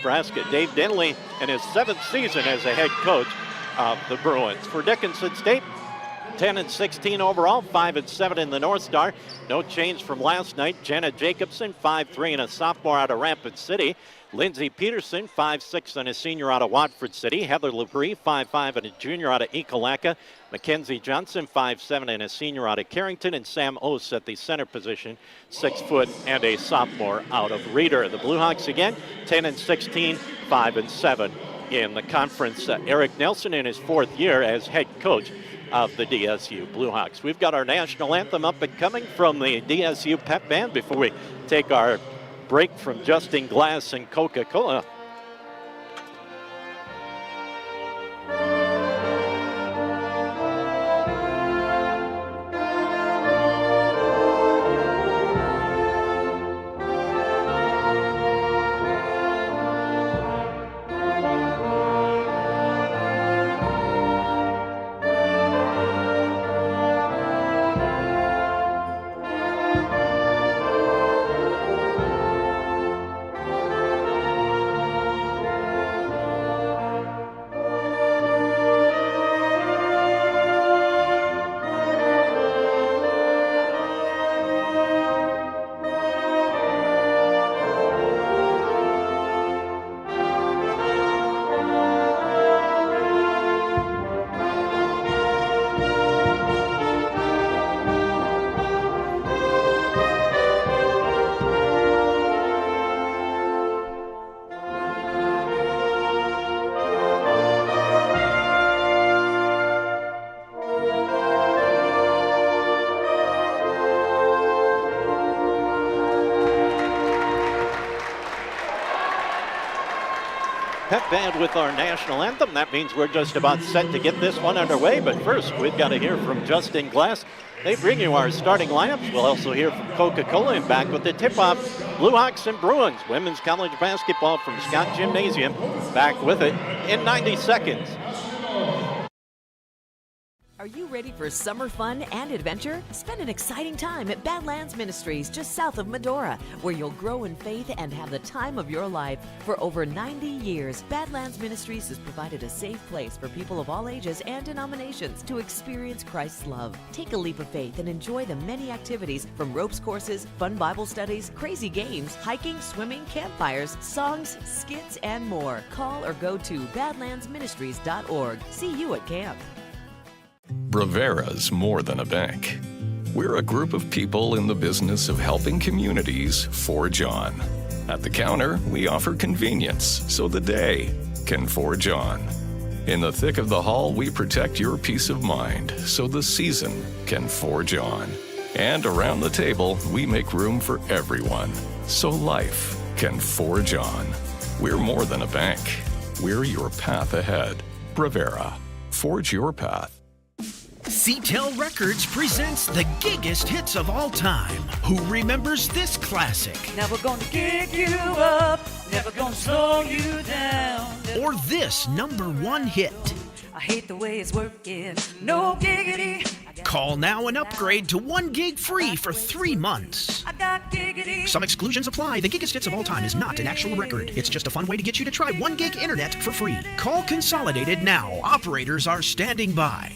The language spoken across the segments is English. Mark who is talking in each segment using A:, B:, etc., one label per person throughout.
A: Nebraska. Dave Denley in his 7th season as a head coach of the Bruins. For Dickinson State, 10-16 overall, 5-7 in the North Star. No change from last night. Jenna Jacobson, 5'3", and a sophomore out of Rapid City. Lindsey Peterson, 5'6", and a senior out of Watford City. Heather Labrie, 5'5", and a junior out of Ekalaka. Mackenzie Johnson, 5'7", and a senior out of Carrington. And Sam Ose at the center position, 6 foot and a sophomore out of Reeder. The Blue Hawks again, 10-16, 5-7 in the conference. Eric Nelson in his 4th year as head coach of the DSU Blue Hawks. We've got our national anthem up and coming from the DSU pep band before we take our break from Justin Glass and Coca-Cola. Pep band with our national anthem. That means we're just about set to get this one underway. But first, we've got to hear from Justin Glass. They bring you our starting lineups. We'll also hear from Coca-Cola, and back with the tip-off, Blue Hawks and Bruins. Women's college basketball from Scott Gymnasium. Back with it in 90 seconds.
B: Are you ready for summer fun and adventure? Spend an exciting time at Badlands Ministries just south of Medora, where you'll grow in faith and have the time of your life. For over 90 years, Badlands Ministries has provided a safe place for people of all ages and denominations to experience Christ's love. Take a leap of faith and enjoy the many activities from ropes courses, fun Bible studies, crazy games, hiking, swimming, campfires, songs, skits, and more. Call or go to badlandsministries.org. See you at camp.
C: Rivera's more than a bank. We're a group of people in the business of helping communities forge on. At the counter, we offer convenience so the day can forge on. In the thick of the hall, we protect your peace of mind so the season can forge on. And around the table, we make room for everyone so life can forge on. We're more than a bank. We're your path ahead. Rivera, forge your path.
D: C-Tel Records presents the giggest hits of all time. Who remembers this classic?
E: Never gonna give you up, never gonna slow you down.
D: Or this #1 hit?
E: I hate the way it's working, no giggity.
D: Call now and upgrade to 1 gig free for 3 months.
E: I got giggity.
D: Some exclusions apply. The giggest hits of all time is not an actual record. It's just a fun way to get you to try 1 gig internet for free. Call Consolidated now. Operators are standing by.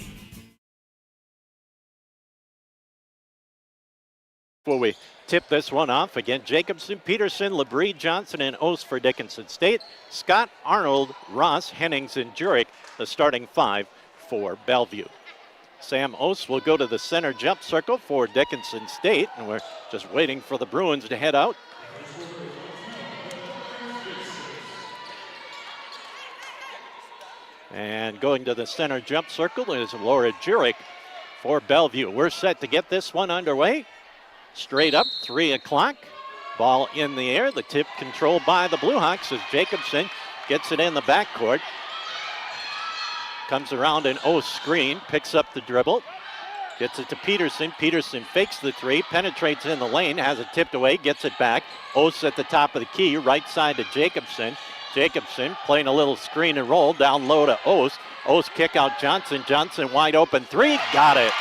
A: Before we tip this one off, again, Jacobson, Peterson, Labrie, Johnson, and Ose for Dickinson State. Scott, Arnold, Ross, Hennings, and Jurek, the starting 5 for Bellevue. Sam Ose will go to the center jump circle for Dickinson State, and we're just waiting for the Bruins to head out. And going to the center jump circle is Laura Jurek for Bellevue. We're set to get this one underway. Straight up, 3 o'clock. Ball in the air. The tip controlled by the Blue Hawks as Jacobson gets it in the backcourt. Comes around an O screen, picks up the dribble. Gets it to Peterson. Peterson fakes the 3, penetrates in the lane, has it tipped away, gets it back. Ose at the top of the key, right side to Jacobson. Jacobson playing a little screen and roll down low to Ose. Ose kick out Johnson. Johnson wide open 3, got it.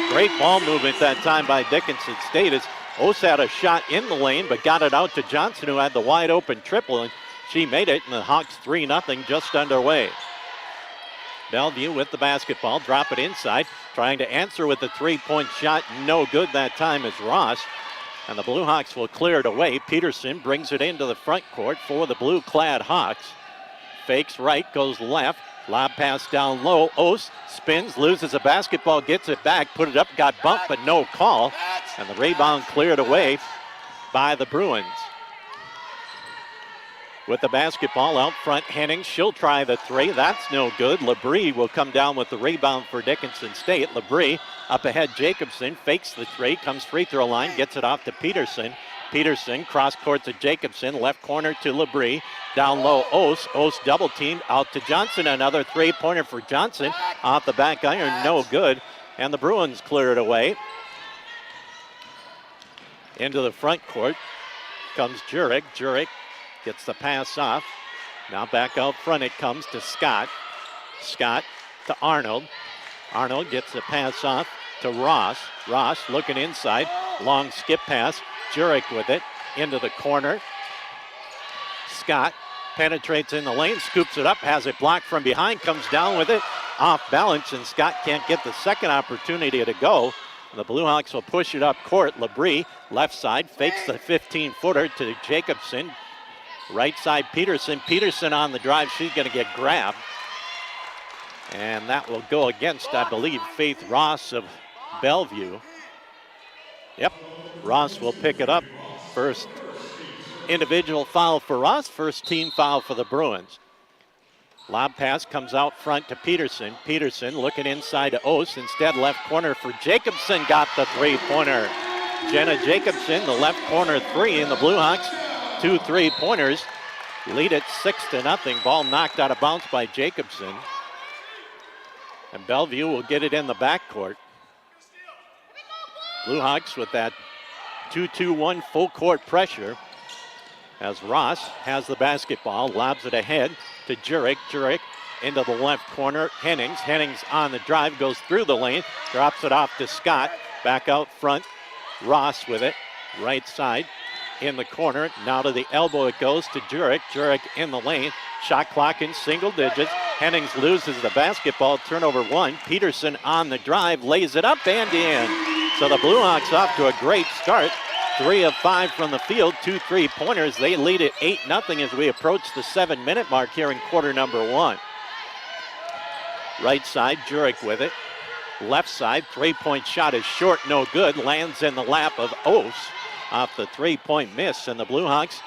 A: Great ball movement that time by Dickinson State as Ose had a shot in the lane but got it out to Johnson, who had the wide open triple. And She made it, and the Hawks 3-0 just underway. Bellevue with the basketball, drop it inside, trying to answer with the three-point shot. No good that time is Ross. And the Blue Hawks will clear it away. Peterson brings it into the front court for the blue-clad Hawks. Fakes right, goes left. Lob pass down low. Ost spins, loses a basketball, gets it back, put it up, got bumped, but no call. And the rebound cleared away by the Bruins. With the basketball out front, Hennings, she'll try the three. That's no good. Labrie will come down with the rebound for Dickinson State. Labrie up ahead, Jacobson fakes the three, comes free throw line, gets it off to Peterson. Peterson cross court to Jacobson, left corner to Labrie. Down low, Ost. Ost double teamed out to Johnson. Another three-pointer for Johnson. Off the back iron, no good. And the Bruins clear it away. Into the front court comes Jurek. Jurek gets the pass off. Now back out front it comes to Scott. Scott to Arnold. Arnold gets the pass off to Ross. Ross looking inside. Long skip pass. Jurek with it into the corner. Scott penetrates in the lane, scoops it up, has it blocked from behind, comes down with it, off balance, and Scott can't get the second opportunity to go. The Blue Hawks will push it up court. Labrie, left side, fakes the 15-footer to Jacobson. Right side, Peterson. Peterson on the drive. She's going to get grabbed. And that will go against, I believe, Faith Ross of Bellevue. Yep, Ross will pick it up. First individual foul for Ross, first team foul for the Bruins. Lob pass comes out front to Peterson. Peterson looking inside to Ost. Instead, left corner for Jacobson. Got the three-pointer. Jenna Jacobson, the left corner three, and the Blue Hawks 2 3-pointers. Lead it 6-0. Ball knocked out of bounds by Jacobson. And Bellevue will get it in the backcourt. Blue Hawks with that 2-2-1 full court pressure. As Ross has the basketball, lobs it ahead to Jurek. Jurek into the left corner. Hennings. Hennings on the drive, goes through the lane, drops it off to Scott. Back out front. Ross with it. Right side in the corner. Now to the elbow it goes to Jurek. Jurek in the lane. Shot clock in single digits. Hennings loses the basketball. Turnover one. Peterson on the drive, lays it up and in. So the Blue Hawks off to a great start. 3 of 5 from the field, 2 3-pointers. They lead it 8-0 as we approach the 7-minute mark here in quarter number one. Right side, Jurek with it. Left side, three-point shot is short, no good. Lands in the lap of Ost off the three-point miss. And the Blue Hawks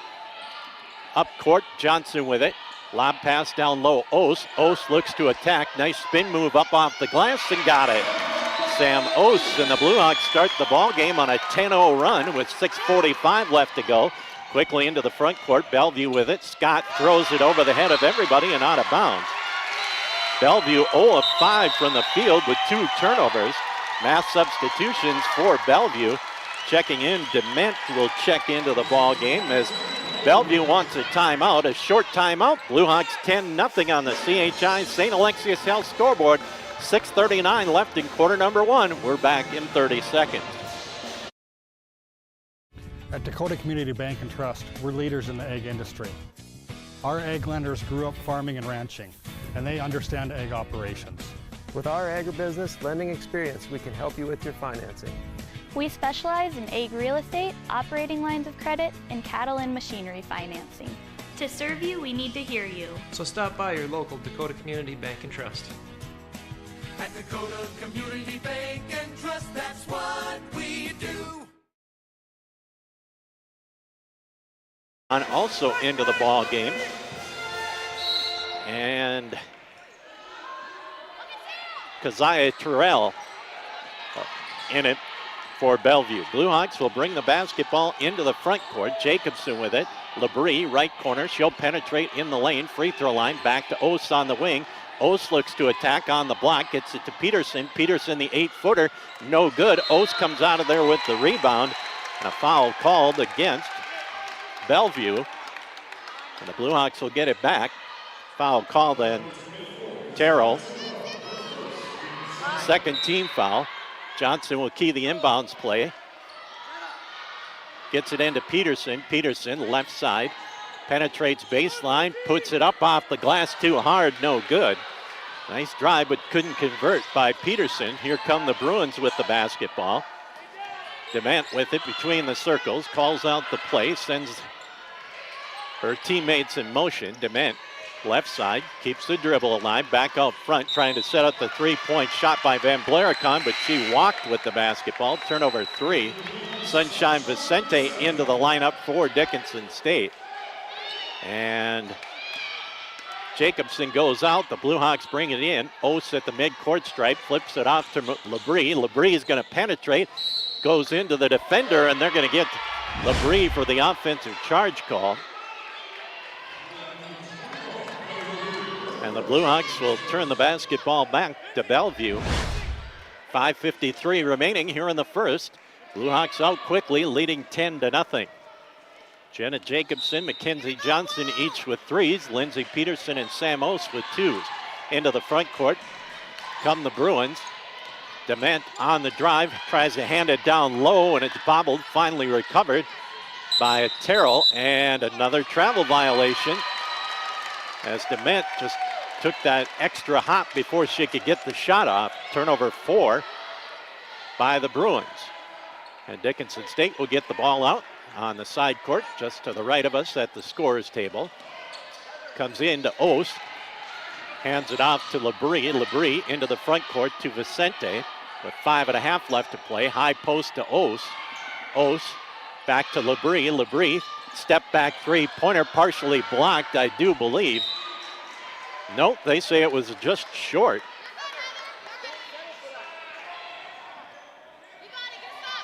A: up court, Johnson with it. Lob pass down low, Ost. Ost looks to attack. Nice spin move up off the glass and got it. Sam Ost, and the Blue Hawks start the ball game on a 10-0 run with 6:45 left to go. Quickly into the front court, Bellevue with it. Scott throws it over the head of everybody and out of bounds. Bellevue 0 of 5 from the field with 2 turnovers. Mass substitutions for Bellevue. Checking in, Dement will check into the ball game as Bellevue wants a timeout, a short timeout. Blue Hawks 10-0 on the CHI St. Alexius Health scoreboard. 6:39 left in quarter number one. We're back in 30 seconds.
F: At Dakota Community Bank and Trust, we're leaders in the egg industry. Our egg lenders grew up farming and ranching, and they understand egg operations.
G: With our agribusiness lending experience, we can help you with your financing.
H: We specialize in egg real estate, operating lines of credit, and cattle and machinery financing.
I: To serve you, we need to hear you.
G: So stop by your local Dakota Community Bank and Trust.
E: At Dakota Community Bank and Trust, that's what we do.
A: And also into the ball game. And Keziah Terrell in it for Bellevue. Blue Hawks will bring the basketball into the front court. Jacobson with it. Labrie, right corner. She'll penetrate in the lane. Free throw line. Back to Ost on the wing. Ost looks to attack on the block, gets it to Peterson. Peterson, the 8-footer, no good. Ost comes out of there with the rebound. And a foul called against Bellevue. And the Blue Hawks will get it back. Foul called then Terrell. Second team foul. Johnson will key the inbounds play. Gets it into Peterson. Peterson, left side. Penetrates baseline, puts it up off the glass too hard, no good. Nice drive, but couldn't convert by Peterson. Here come the Bruins with the basketball. Dement with it between the circles, calls out the play, sends her teammates in motion. Dement, left side, keeps the dribble alive, back out front, trying to set up the three-point shot by Van Blaricon, but she walked with the basketball. Turnover 3. Sunshine Vicente into the lineup for Dickinson State. And Jacobson goes out. The Blue Hawks bring it in. Ose at the midcourt stripe, flips it off to Labrie. Labrie is going to penetrate, goes into the defender, and they're going to get Labrie for the offensive charge call. And the Blue Hawks will turn the basketball back to Bellevue. 5:53 remaining here in the first. Blue Hawks out quickly, leading 10-0. Jenna Jacobson, Mackenzie Johnson each with threes. Lindsey Peterson and Sam Ose with twos. Into the front court come the Bruins. Dement on the drive, tries to hand it down low, and it's bobbled, finally recovered by Terrell, and another travel violation as Dement just took that extra hop before she could get the shot off. Turnover 4 by the Bruins. And Dickinson State will get the ball out on the side court, just to the right of us at the scorer's table. Comes in to Ose, hands it off to Labrie. Labrie into the front court to Vicente with 5.5 left to play. High post to Ose. Ose back to Labrie. Labrie, step back three-pointer, partially blocked, I do believe. Nope, they say it was just short.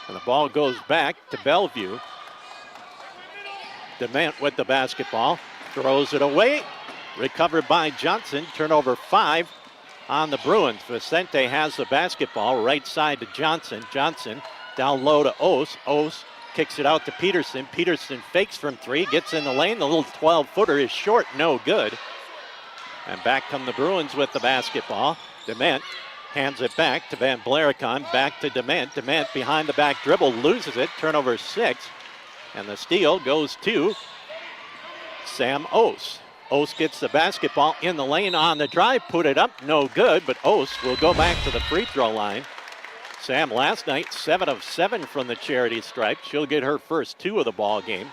A: And the ball goes back to Bellevue. Dement with the basketball, throws it away. Recovered by Johnson. Turnover 5 on the Bruins. Vicente has the basketball, right side to Johnson. Johnson down low to Ose. Ose kicks it out to Peterson. Peterson fakes from 3, gets in the lane. The little 12-footer is short, no good. And back come the Bruins with the basketball. Dement hands it back to Van Blaricon, back to Dement. Dement behind the back dribble, loses it. Turnover 6. And the steal goes to Sam Ose. Ose gets the basketball in the lane on the drive, put it up, no good, but Ose will go back to the free throw line. Sam last night, 7 of 7 from the charity stripe. She'll get her first 2 of the ball game.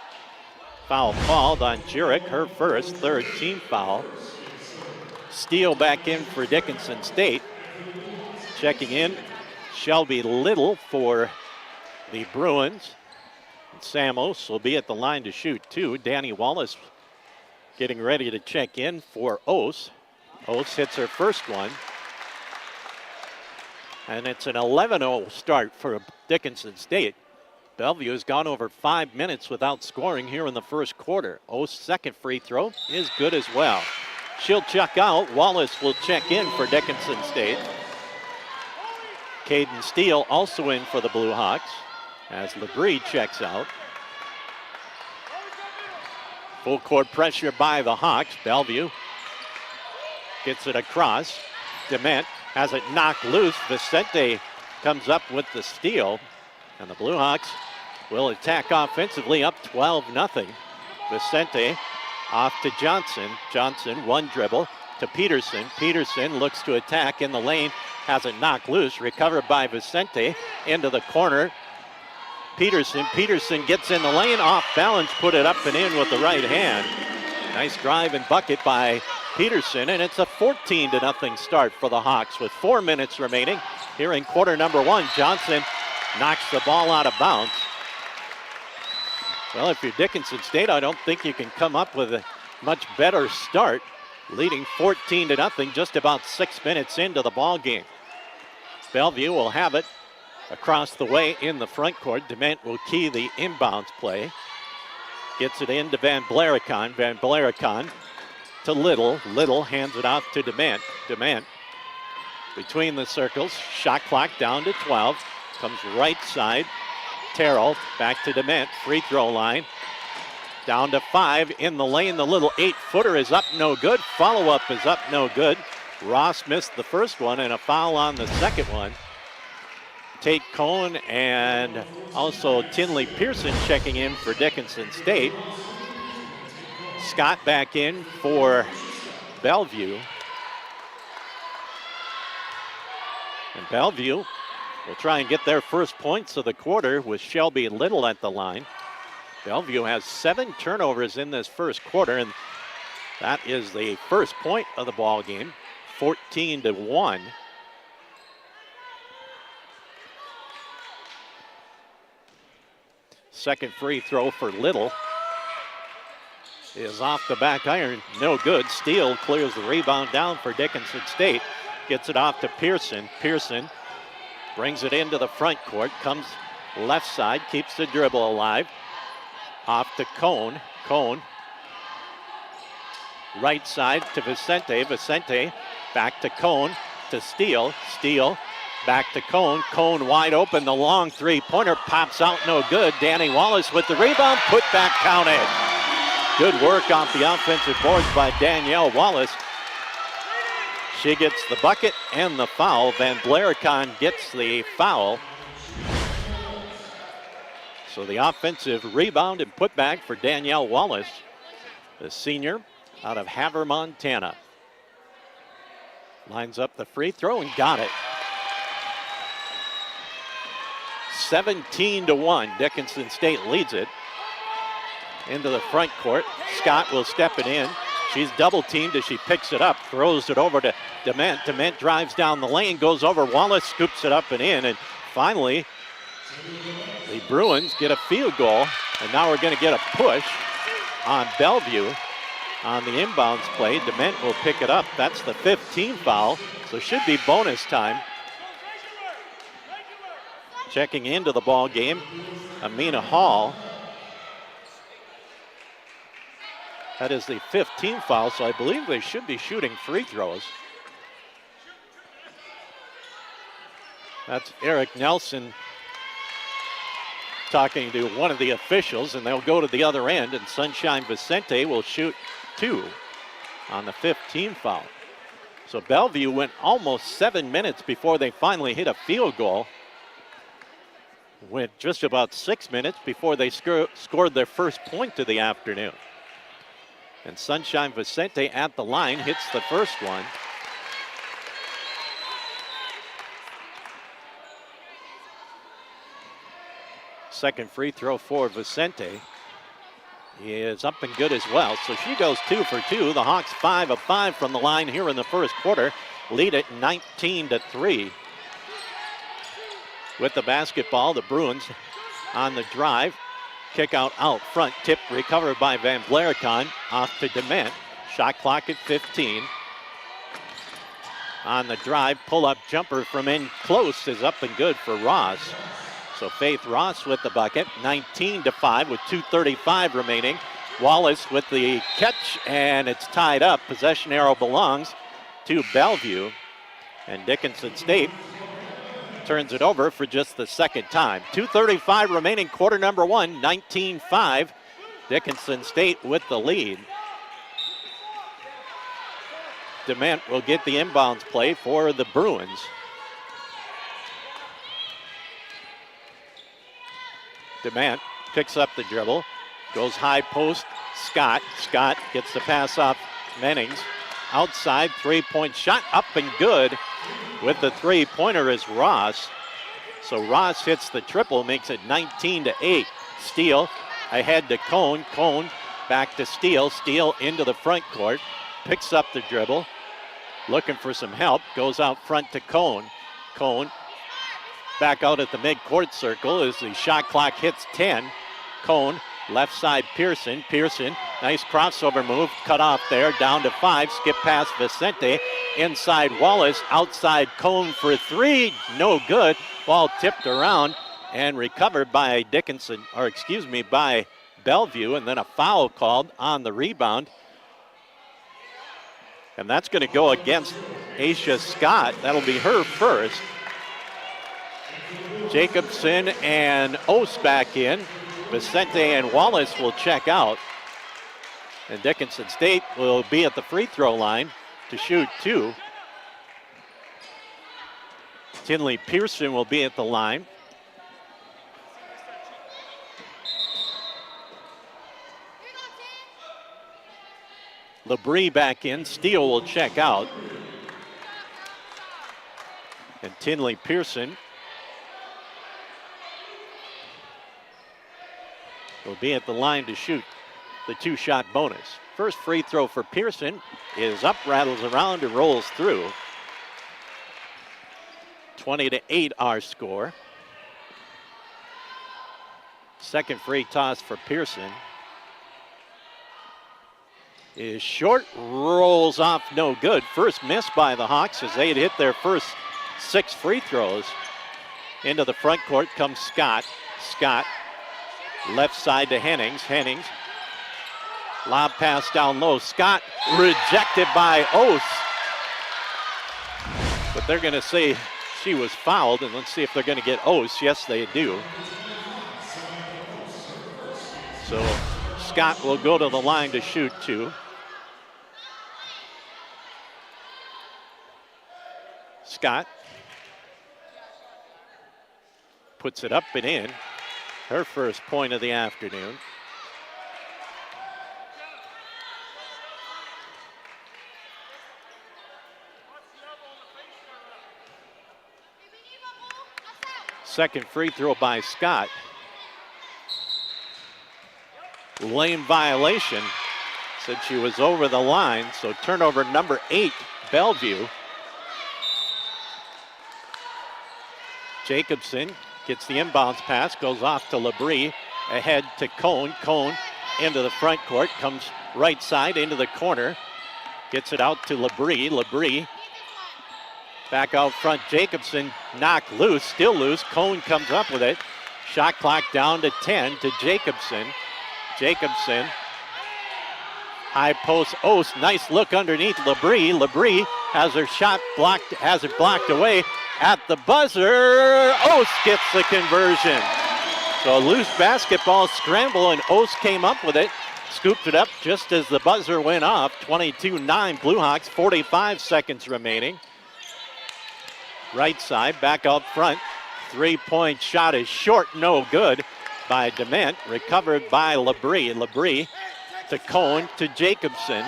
A: Foul called on Jurek, her first, 3rd team foul. Steal back in for Dickinson State. Checking in, Shelby Little for the Bruins. Sam Ose will be at the line to shoot too. Danny Wallace getting ready to check in for Ose. Ose hits her first one. And it's an 11-0 start for Dickinson State. Bellevue has gone over 5 minutes without scoring here in the first quarter. Ose's second free throw is good as well. She'll check out. Wallace will check in for Dickinson State. Caden Steele also in for the Blue Hawks as Labrie checks out. Full court pressure by the Hawks. Bellevue gets it across. Dement has it knocked loose. Vicente comes up with the steal. And the Blue Hawks will attack offensively, up 12-0. Vicente off to Johnson. Johnson, one dribble to Peterson. Peterson looks to attack in the lane. Has it knocked loose. Recovered by Vicente into the corner. Peterson gets in the lane, off balance, put it up and in with the right hand. Nice drive and bucket by Peterson, and it's a 14-0 start for the Hawks with 4 minutes remaining here in quarter number 1. Johnson knocks the ball out of bounds. Well, if you're Dickinson State, I don't think you can come up with a much better start, leading 14-0 just about 6 minutes into the ball game. Bellevue will have it across the way in the front court. Dement will key the inbounds play. Gets it into Van Blaricon. Van Blaricon to Little. Little hands it off to Dement. Dement between the circles. Shot clock down to 12. Comes right side. Terrell back to Dement. Free throw line. Down to 5 in the lane. The little 8-footer is up, no good. Follow-up is up, no good. Ross missed the first one and a foul on the second one. Tate Cohn and also Tinley Pearson checking in for Dickinson State. Scott back in for Bellevue. And Bellevue will try and get their first points of the quarter with Shelby Little at the line. Bellevue has 7 turnovers in this first quarter, and that is the first point of the ball game, 14-1. Second free throw for Little is off the back iron, no good. Steele clears the rebound down for Dickinson State. Gets it off to Pearson. Pearson brings it into the front court, comes left side, keeps the dribble alive. Off to Cone. Cone. Right side to Vicente. Vicente back to Cone, to Steele. Steele back to Cone. Cone wide open. The long three-pointer pops out, no good. Danny Wallace with the rebound. Put back counted. Good work off the offensive boards by Danielle Wallace. She gets the bucket and the foul. Van Blaricon gets the foul. So the offensive rebound and putback for Danielle Wallace, the senior out of Havre, Montana. Lines up the free throw and got it. 17-1. Dickinson State leads it. Into the front court. Scott will step it in. She's double teamed as she picks it up, throws it over to Dement. Dement drives down the lane, goes over Wallace, scoops it up and in, and finally the Bruins get a field goal, and now we're going to get a push on Bellevue on the inbounds play. Dement will pick it up. That's the 15th foul, so should be bonus time. Checking into the ball game, Amina Hall. That is the 15th foul, so I believe they should be shooting free throws. That's Eric Nelson talking to one of the officials, and they'll go to the other end, and Sunshine Vicente will shoot 2 on the 15th foul. So Bellevue went almost 7 minutes before they finally hit a field goal. Went just about 6 minutes before they scored their first point of the afternoon. And Sunshine Vicente at the line hits the first one. Second free throw for Vicente is up and good as well. So she goes 2 for 2. The Hawks 5 of 5 from the line here in the first quarter. Lead it 19-3. With the basketball, the Bruins on the drive. Kick out front, tip recovered by Van Blaricon, off to Dement. Shot clock at 15. On the drive, pull-up jumper from in close is up and good for Ross. So Faith Ross with the bucket, 19-5 with 2:35 remaining. Wallace with the catch, and it's tied up. Possession arrow belongs to Bellevue, and Dickinson State turns it over for just the second time. 2:35 remaining, quarter number 1, 19-5. Dickinson State with the lead. Dement will get the inbounds play for the Bruins. Dement picks up the dribble, goes high post, Scott. Scott gets the pass off Mennings. Outside, three-point shot, up and good. With the three-pointer is Ross. So Ross hits the triple, makes it 19-8. Steele ahead to Cone. Cone back to Steele. Steele into the front court. Picks up the dribble. Looking for some help. Goes out front to Cone. Cone back out at the mid-court circle as the shot clock hits 10. Cone, left side Pearson. Pearson, nice crossover move. Cut off there, down to 5. Skip past Vicente. Inside Wallace, outside Cone for 3. No good. Ball tipped around and recovered by by Bellevue, and then a foul called on the rebound. And that's going to go against Aisha Scott. That'll be her first. Jacobson and Ose back in. Vicente and Wallace will check out. And Dickinson State will be at the free throw line to shoot 2. Tinley Pearson will be at the line. LeBrie back in. Steele will check out. And Tinley Pearson will be at the line to shoot the 2-shot bonus. First free throw for Pearson is up, rattles around, and rolls through. 20-8 our score. Second free toss for Pearson is short, rolls off, no good. First miss by the Hawks as they had hit their first 6 free throws. Into the front court comes Scott. Scott, left side to Hennings. Hennings, lob pass down low. Scott rejected by Ose. But they're going to say she was fouled, and let's see if they're going to get Ose. Yes, they do. So Scott will go to the line to shoot 2. Scott puts it up and in. Her first point of the afternoon. Second free throw by Scott. Lane violation. Said she was over the line, so turnover number 8, Bellevue. Jacobson gets the inbounds pass, goes off to LeBrie, ahead to Cone. Cone into the front court, comes right side into the corner, gets it out to LeBrie. LeBrie back out front. Jacobson knocked loose, still loose. Cone comes up with it. Shot clock down to 10 to Jacobson. Jacobson, high post, Ose, nice look underneath LeBrie. LeBrie has her shot blocked, has it blocked away at the buzzer. Ose gets the conversion. So a loose basketball scramble, and Ose came up with it, scooped it up just as the buzzer went off. 22-9 Blue Hawks, 45 seconds remaining. Right side, back out front. 3-point shot is short, no good by Dement. Recovered by LeBrie. LeBrie to Cone to Jacobson.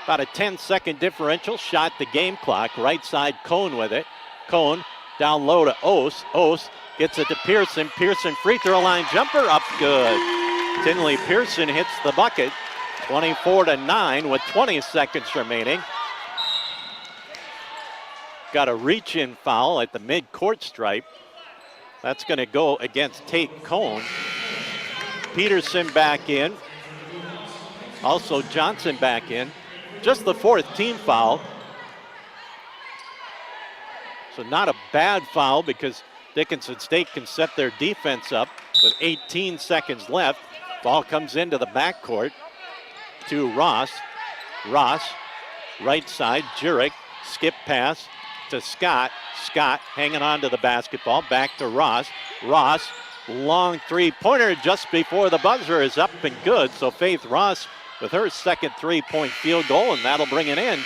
A: About a 10-second differential. Shot the game clock. Right side, Cone with it. Cone down low to Ose. Ose gets it to Pearson. Pearson free throw line jumper up good. Tinley Pearson hits the bucket. 24-9 with 20 seconds remaining. Got a reach-in foul at the mid-court stripe. That's going to go against Tate Cone. Peterson back in. Also Johnson back in. Just the 4th team foul. So not a bad foul because Dickinson State can set their defense up with 18 seconds left. Ball comes into the backcourt to Ross. Ross, right side, Jurek, skip pass to Scott. Scott hanging on to the basketball, back to Ross. Ross, long 3-pointer just before the buzzer is up and good. So Faith Ross with her second 3-point field goal, and that'll bring it in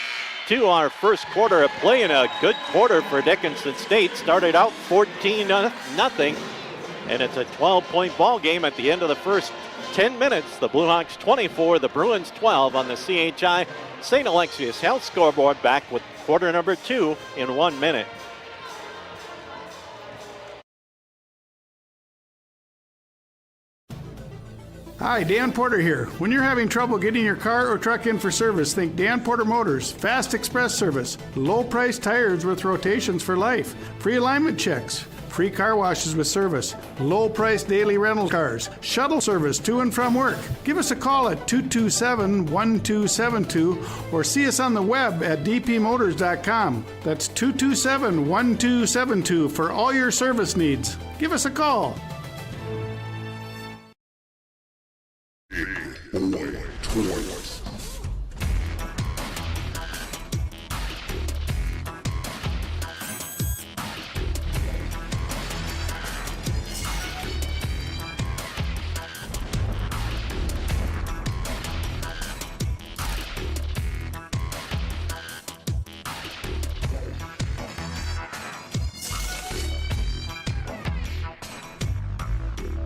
A: to our first quarter of play, and a good quarter for Dickinson State. Started out 14-0, and it's a 12-point ball game at the end of the first 10 minutes. The Blue Hawks 24, the Bruins 12 on the CHI St. Alexius Health scoreboard. Back with quarter number 2 in 1 minute.
J: Hi, Dan Porter here. When you're having trouble getting your car or truck in for service, think Dan Porter Motors. Fast express service, low price tires with rotations for life, free alignment checks, free car washes with service, low price daily rental cars, shuttle service to and from work. Give us a call at 227-1272 or see us on the web at dpmotors.com. That's 227-1272 for all your service needs. Give us a call.
K: Boy Toys.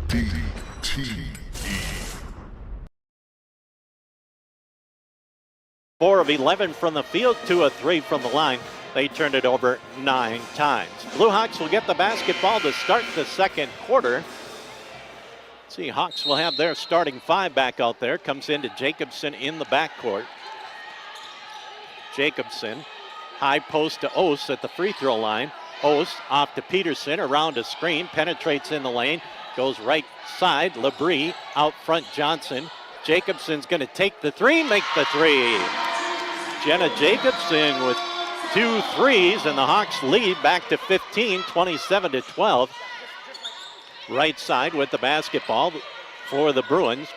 K: DT
A: 4 of 11 from the field, 2 of 3 from the line. They turned it over 9 times. Blue Hawks will get the basketball to start the second quarter. See, Hawks will have their starting 5 back out there. Comes into Jacobson in the backcourt. Jacobson, high post to Ose at the free throw line. Ose off to Peterson, around a screen, penetrates in the lane, goes right side. Labrie out front, Johnson. Jacobson's going to take the 3, make the 3. Jenna Jacobson with 2 threes, and the Hawks lead back to 15, 27-12. Right side with the basketball for the Bruins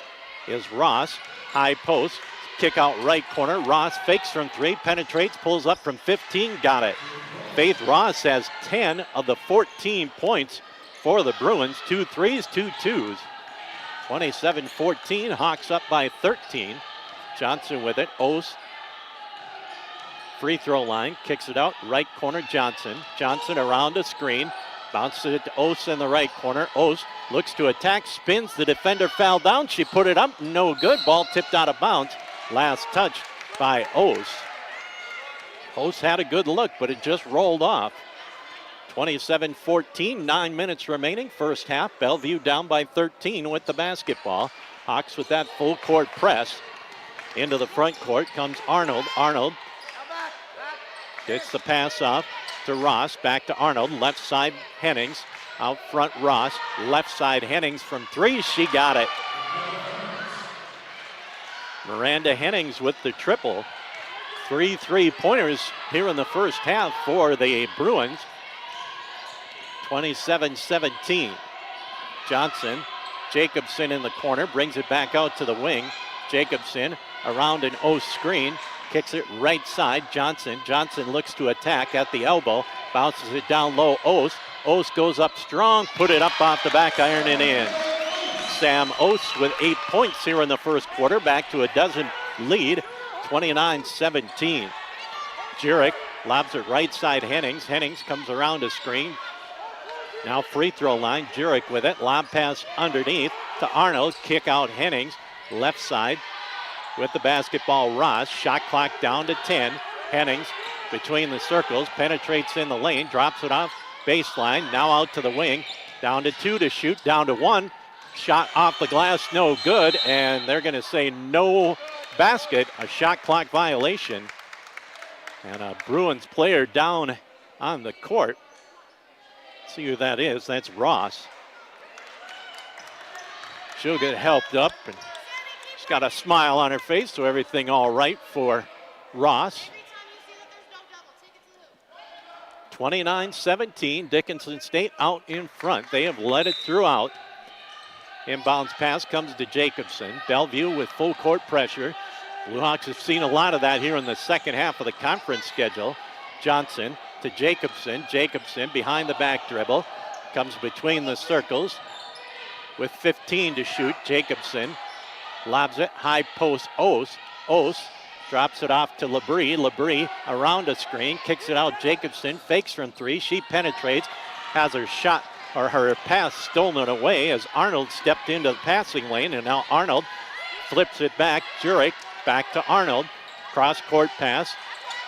A: is Ross. High post, kick out right corner. Ross fakes from 3, penetrates, pulls up from 15, got it. Faith Ross has 10 of the 14 points for the Bruins. 2 threes, 2 twos. 27-14, Hawks up by 13. Johnson with it. Ose, free throw line, kicks it out, right corner, Johnson. Johnson around a screen, bounces it to Ose in the right corner. Ose looks to attack, spins, the defender fell down. She put it up, no good. Ball tipped out of bounds. Last touch by Ose. Ose had a good look, but it just rolled off. 27-14, 9 minutes remaining, first half. Bellevue down by 13 with the basketball. Hawks with that full court press. Into the front court comes Arnold. Arnold gets the pass off to Ross. Back to Arnold. Left side, Hennings. Out front, Ross. Left side, Hennings from 3. She got it. Miranda Hennings with the triple. 3 3-pointers here in the first half for the Bruins. 27-17. Johnson, Jacobson in the corner, brings it back out to the wing. Jacobson around an O screen, kicks it right side. Johnson looks to attack at the elbow, bounces it down low. Ose goes up strong, put it up off the back iron and in. Sam Ose with 8 points here in the first quarter, back to a dozen lead, 29-17. Jurek lobs it right side, Hennings. Hennings comes around a screen. Now free throw line, Jurek with it. Lob pass underneath to Arnold. Kick out Hennings. Left side with the basketball, Ross. Shot clock down to 10. Hennings between the circles, penetrates in the lane, drops it off baseline. Now out to the wing. Down to 2 to shoot, down to 1. Shot off the glass, no good. And they're going to say no basket, a shot clock violation. And a Bruins player down on the court. See who that is. That's Ross. She'll get helped up, and she's got a smile on her face, so everything all right for Ross. 29-17, Dickinson State out in front. They have led it throughout. Inbounds pass comes to Jacobson. Bellevue with full court pressure. Blue Hawks have seen a lot of that here in the second half of the conference schedule. Johnson to Jacobson. Jacobson behind the back dribble. Comes between the circles with 15 to shoot. Jacobson lobs it. High post Ose. Ose drops it off to Labrie. Labrie around a screen. Kicks it out. Jacobson fakes from 3. She penetrates. Has her shot or her pass stolen away as Arnold stepped into the passing lane. And now Arnold flips it back. Jurek back to Arnold. Cross court pass.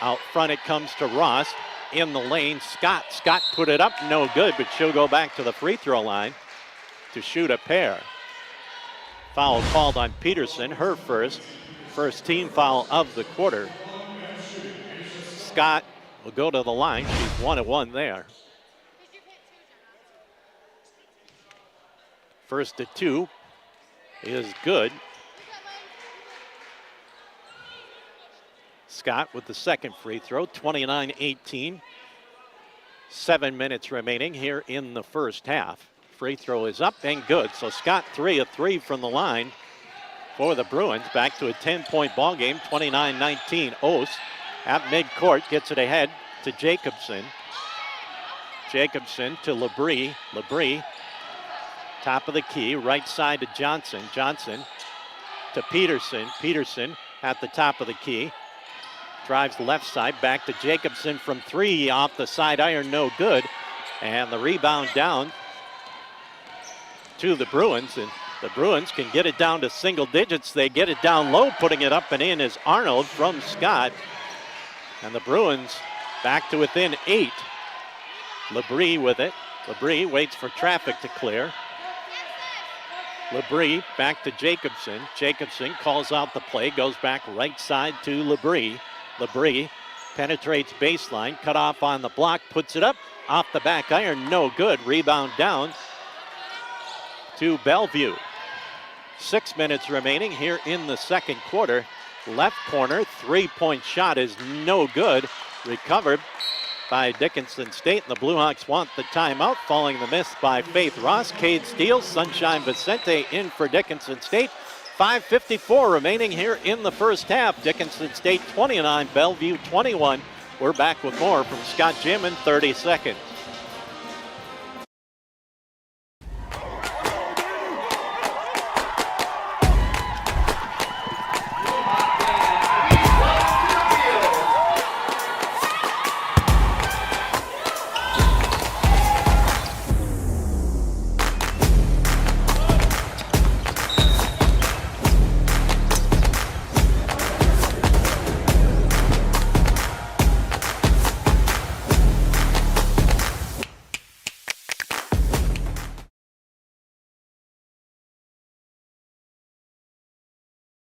A: Out front it comes to Ross. In the lane, Scott. Scott put it up, no good, but she'll go back to the free throw line to shoot a pair. Foul called on Peterson, her first team foul of the quarter. Scott will go to the line. She's 1 of 1 there. First to 2 is good. Scott with the second free throw, 29-18. 7 minutes remaining here in the first half. Free throw is up and good. So Scott 3 of 3 from the line for the Bruins. Back to a 10-point ball game, 29-19. Ose at midcourt gets it ahead to Jacobson. Jacobson to Labrie. Labrie, top of the key, right side to Johnson. Johnson to Peterson. Peterson at the top of the key. Drives left side, back to Jacobson from 3, off the side iron, no good. And the rebound down to the Bruins, and The Bruins can get it down to single digits. They get it down low, putting it up and in is Arnold from Scott. And the Bruins back to within 8. Labrie with it. Labrie waits for traffic to clear. Labrie back to Jacobson. Jacobson calls out the play, goes back right side to Labrie. Labrie penetrates baseline, cut off on the block, puts it up, off the back iron, no good. Rebound down to Bellevue. 6 minutes remaining here in the second quarter. Left corner, three-point shot is no good. Recovered by Dickinson State, and the Blue Hawks want the timeout, following the miss by Faith Ross. Cade steals, Sunshine Vicente in for Dickinson State. 5:54 remaining here in the first half. Dickinson State 29, Bellevue 21. We're back with more from Scott Jim in 30 seconds.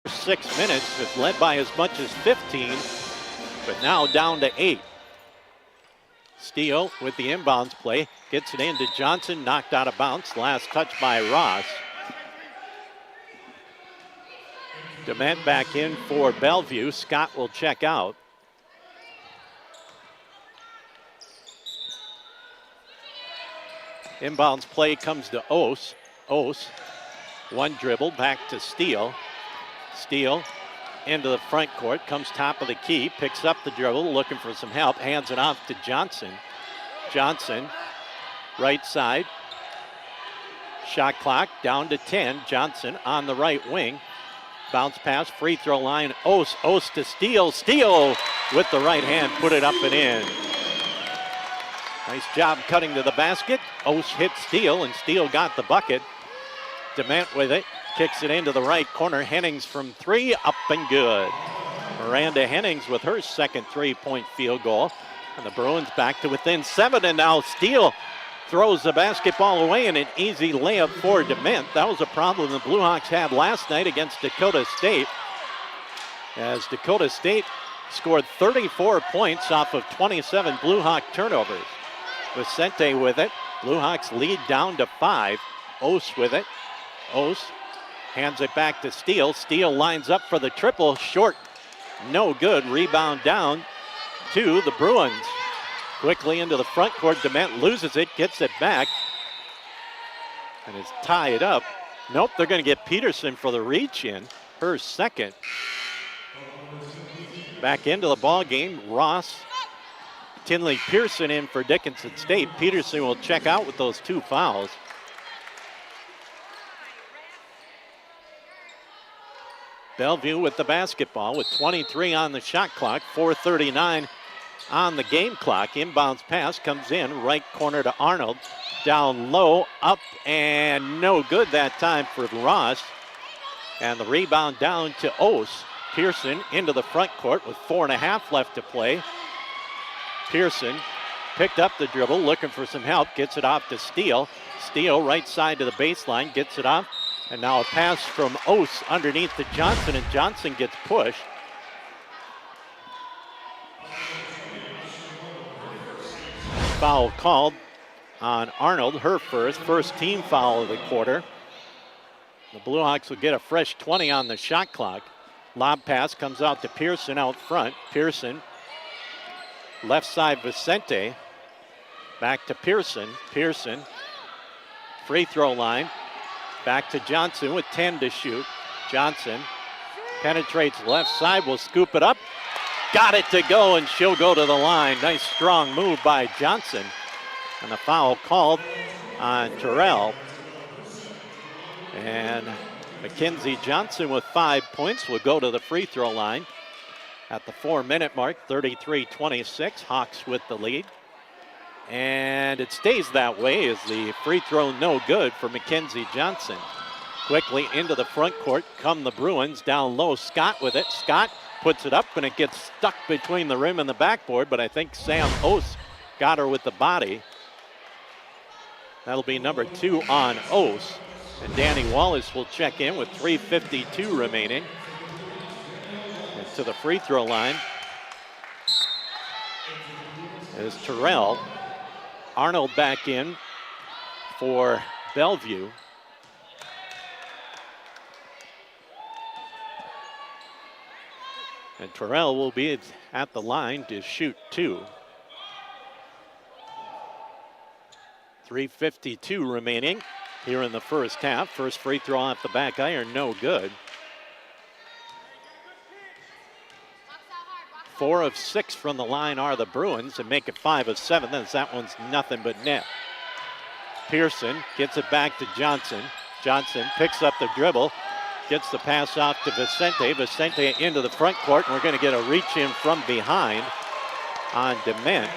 A: Six minutes, it's led by as much as 15, but now down to 8. Steele with the inbounds play, gets it into Johnson, knocked out of bounds. Last touch by Ross. Dement back in for Bellevue. Scott will check out. Inbounds play comes to Ose. Ose, one dribble back to Steele. Steele into the front court, comes top of the key, picks up the dribble, looking for some help, hands it off to Johnson. Johnson, right side. Shot clock down to 10. Johnson on the right wing. Bounce pass, free throw line. Ose to Steele. Steele with the right hand, put it up and in. Nice job cutting to the basket. Ose hit Steele, and Steele got the bucket. Dement with it. Kicks it into the right corner. Hennings from 3, up and good. Miranda Hennings with her second three-point field goal. And the Bruins back to within 7, and now Steele throws the basketball away, and an easy layup for Dement. That was a problem the Blue Hawks had last night against Dakota State, as Dakota State scored 34 points off of 27 Blue Hawk turnovers. Vicente with it. Blue Hawks lead down to 5. Ose with it. Ose hands it back to Steele. Steele lines up for the triple. Short. No good. Rebound down to the Bruins. Quickly into the front court. Dement loses it. Gets it back. And is tied up. Nope, they're going to get Peterson for the reach in. Her second. Back into the ball game. Ross. Tinley Pearson in for Dickinson State. Peterson will check out with those 2 fouls. Bellevue with the basketball with 23 on the shot clock, 4:39 on the game clock. Inbounds pass comes in, right corner to Arnold. Down low, up, and no good that time for Ross. And the rebound down to Ose. Pearson into the front court with 4.5 left to play. Pearson picked up the dribble, looking for some help, gets it off to Steele. Steele right side to the baseline, gets it off. And now a pass from Ose underneath to Johnson, and Johnson gets pushed. Foul called on Arnold, her first team foul of the quarter. The Blue Hawks will get a fresh 20 on the shot clock. Lob pass comes out to Pearson out front. Pearson, left side Vicente. Back to Pearson. Pearson, free throw line. Back to Johnson with 10 to shoot. Johnson penetrates left side, will scoop it up. Got it to go, and she'll go to the line. Nice strong move by Johnson. And a foul called on Terrell. And Mackenzie Johnson with 5 points will go to the free throw line at the 4-minute mark, 33-26. Hawks with the lead. And it stays that way as the free throw no good for Mackenzie Johnson. Quickly into the front court come the Bruins. Down low, Scott with it. Scott puts it up, and it gets stuck between the rim and the backboard, but I think Sam Ose got her with the body. That'll be number 2 on Ose. And Danny Wallace will check in with 3:52 remaining. And to the free throw line is Terrell. Arnold back in for Bellevue. And Terrell will be at the line to shoot 2. 3:52 remaining here in the first half. First free throw off the back iron, no good. 4 of 6 from the line are the Bruins and make it 5 of 7. As that one's nothing but net. Pearson gets it back to Johnson. Johnson picks up the dribble, gets the pass off to Vicente. Vicente into the front court, and we're going to get a reach in from behind on Dement.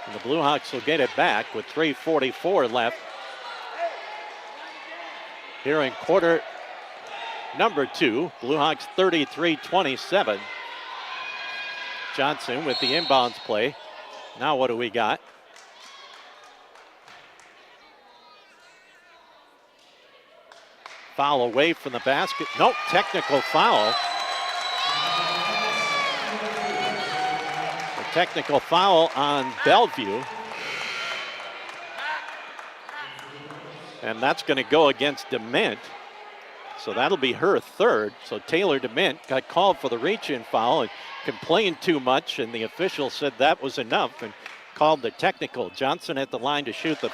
A: And the Blue Hawks will get it back with 3:44 left here in quarter number 2. Blue Hawks 33-27. Johnson with the inbounds play. Now what do we got? Foul away from the basket. Nope, technical foul. A technical foul on Bellevue. And that's going to go against Dement. So that'll be her 3rd. So Taylor Dement got called for the reach-in foul and complained too much, and the official said that was enough and called the technical. Johnson at the line to shoot the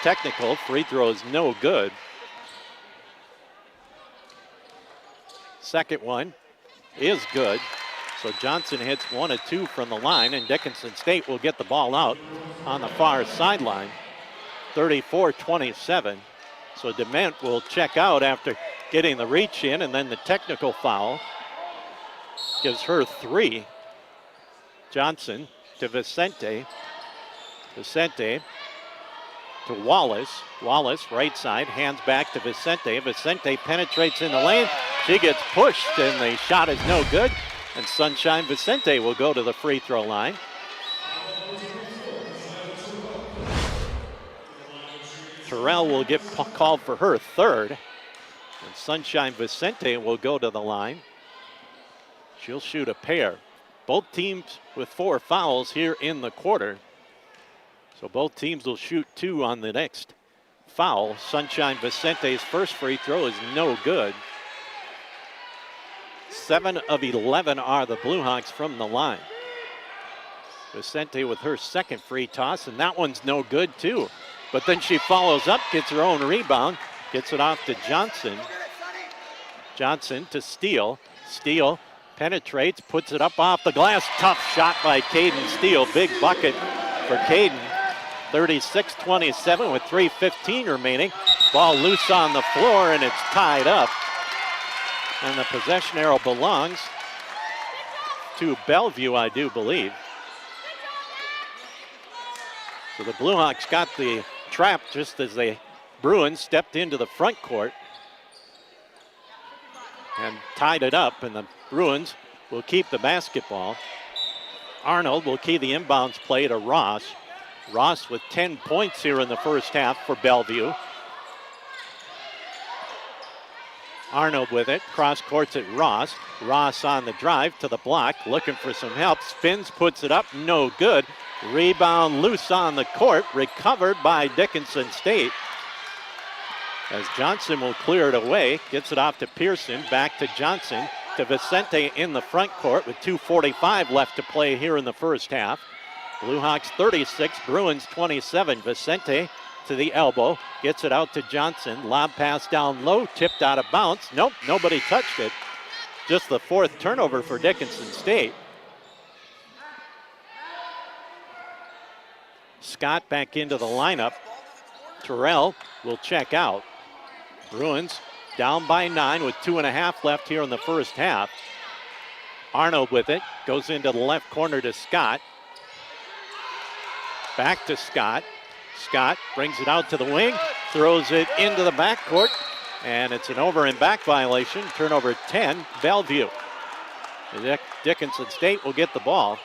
A: technical. Free throw is no good. Second one is good. So Johnson hits 1 of 2 from the line, and Dickinson State will get the ball out on the far sideline. 34-27. So Dement will check out after getting the reach in, and then the technical foul gives her 3. Johnson to Vicente. Vicente to Wallace. Wallace, right side, hands back to Vicente. Vicente penetrates in the lane. She gets pushed, and the shot is no good. And Sunshine Vicente will go to the free throw line. Terrell will get called for her 3rd. And Sunshine Vicente will go to the line. She'll shoot a pair. Both teams with 4 fouls here in the quarter. So both teams will shoot 2 on the next foul. Sunshine Vicente's first free throw is no good. 7 of 11 are the Blue Hawks from the line. Vicente with her second free toss, and that one's no good too. But then she follows up, gets her own rebound, gets it off to Johnson. Johnson to Steele. Steele penetrates, puts it up off the glass. Tough shot by Caden Steele. Big bucket for Caden. 36-27 with 3:15 remaining. Ball loose on the floor, and it's tied up. And the possession arrow belongs to Bellevue, I do believe. So the Blue Hawks got the trap just as the Bruins stepped into the front court and tied it up, and the Bruins will keep the basketball. Arnold will key the inbounds play to Ross. Ross with 10 points here in the first half for Bellevue. Arnold with it, cross courts at Ross. Ross on the drive to the block, looking for some help. Spins, puts it up, no good. Rebound loose on the court, recovered by Dickinson State. As Johnson will clear it away, gets it off to Pearson, back to Johnson, to Vicente in the front court with 2:45 left to play here in the first half. Blue Hawks 36, Bruins 27. Vicente to the elbow, gets it out to Johnson. Lob pass down low, tipped out of bounds. Nope, nobody touched it. Just the 4th turnover for Dickinson State. Scott back into the lineup. Terrell will check out. Bruins down by 9 with 2.5 left here in the first half. Arnold with it, goes into the left corner to Scott. Back to Scott. Scott brings it out to the wing, throws it into the backcourt, and it's an over and back violation. Turnover 10, Bellevue. Dickinson State will get the ball.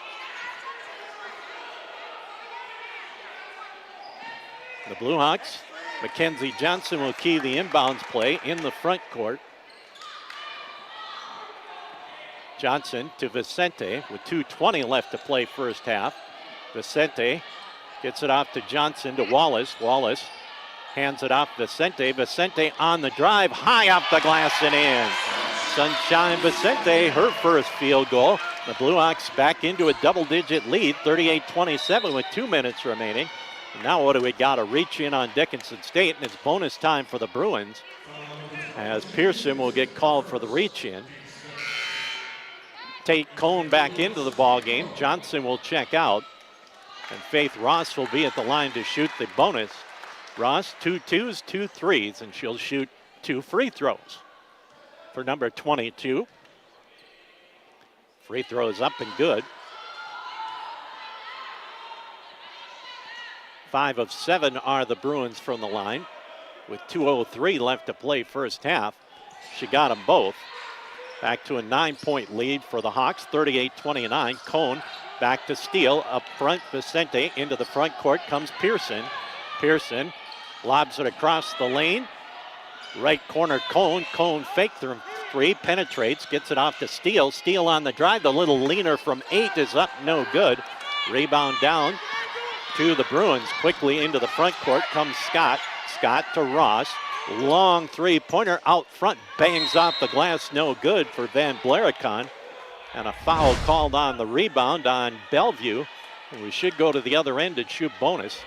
A: The Blue Hawks, Mackenzie Johnson will key the inbounds play in the front court. Johnson to Vicente with 2:20 left to play first half. Vicente gets it off to Johnson to Wallace. Wallace hands it off Vicente. Vicente on the drive, high off the glass and in. Sunshine Vicente, her first field goal. The Blue Hawks back into a double-digit lead, 38-27 with 2 minutes remaining. And now what do we got? A reach in on Dickinson State, and it's bonus time for the Bruins as Pearson will get called for the reach in. Tate Cone back into the ball game. Johnson will check out, and Faith Ross will be at the line to shoot the bonus. Ross, 2 twos, 2 threes, and she'll shoot 2 free throws for number 22. Free throws up and good. 5 of 7 are the Bruins from the line. With 2:03 left to play first half, she got them both. Back to a 9-point lead for the Hawks, 38-29. Cone back to Steele. Up front, Vicente. Into the front court comes Pearson. Pearson lobs it across the lane. Right corner, Cone. Cone fake through 3, penetrates, gets it off to Steele. Steele on the drive. The little leaner from 8 is up, no good. Rebound down to the Bruins. Quickly into the front court comes Scott. Scott to Ross. Long three-pointer out front, bangs off the glass, no good for Van Blaricon. And a foul called on the rebound on Bellevue. And we should go to the other end and shoot bonus.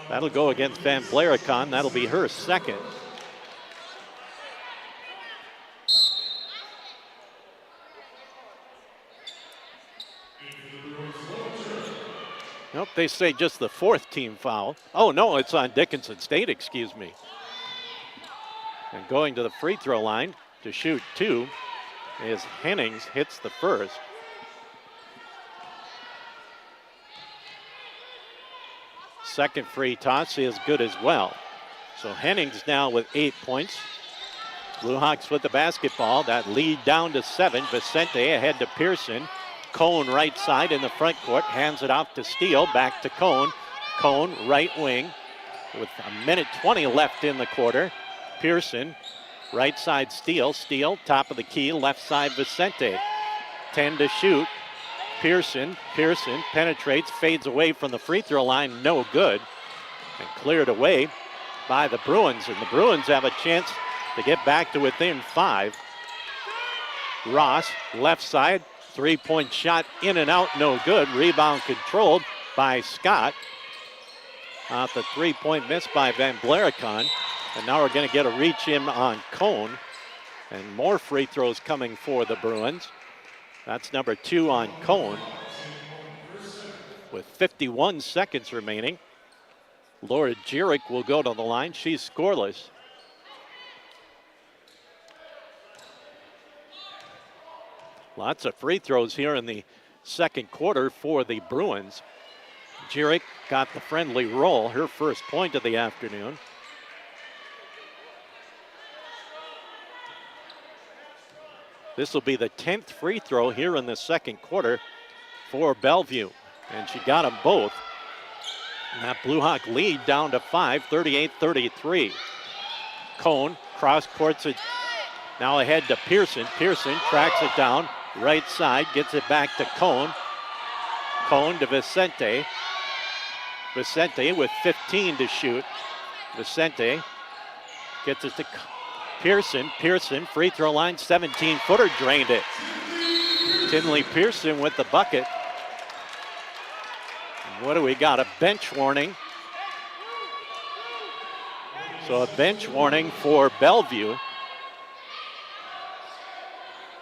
A: That'll go against Van Blaricon. That'll be her second. Nope, they say just the 4th team foul. Oh, no, it's on Dickinson State, excuse me. And going to the free throw line to shoot 2 is Hennings, hits the first. Second free toss is good as well. So Hennings now with 8 points. Blue Hawks with the basketball. That lead down to 7. Vicente ahead to Pearson. Cone right side in the front court, hands it off to Steele, back to Cone. Cone right wing with 1:20 left in the quarter. Pearson, right side Steele. Steele, top of the key, left side Vicente. 10 to shoot. Pearson penetrates, fades away from the free throw line, no good. And cleared away by the Bruins, and the Bruins have a chance to get back to within 5. Ross, left side. 3-point shot in and out, no good. Rebound controlled by Scott. Off the 3-point miss by Van Blaricon. And now we're going to get a reach in on Cone. And more free throws coming for the Bruins. That's number 2 on Cone. With 51 seconds remaining, Laura Jurek will go to the line. She's scoreless. Lots of free throws here in the second quarter for the Bruins. Jurek got the friendly roll, her first point of the afternoon. This will be the 10th free throw here in the second quarter for Bellevue. And she got them both. And that Blue Hawk lead down to 5, 38-33. Cone cross courts it now ahead to Pearson. Pearson tracks it down. Right side, gets it back to Cone. Cone to Vicente. Vicente with 15 to shoot. Vicente gets it to Pearson. Pearson, free throw line, 17-footer, drained it. Tinley Pearson with the bucket. And what do we got? A bench warning. So a bench warning for Bellevue.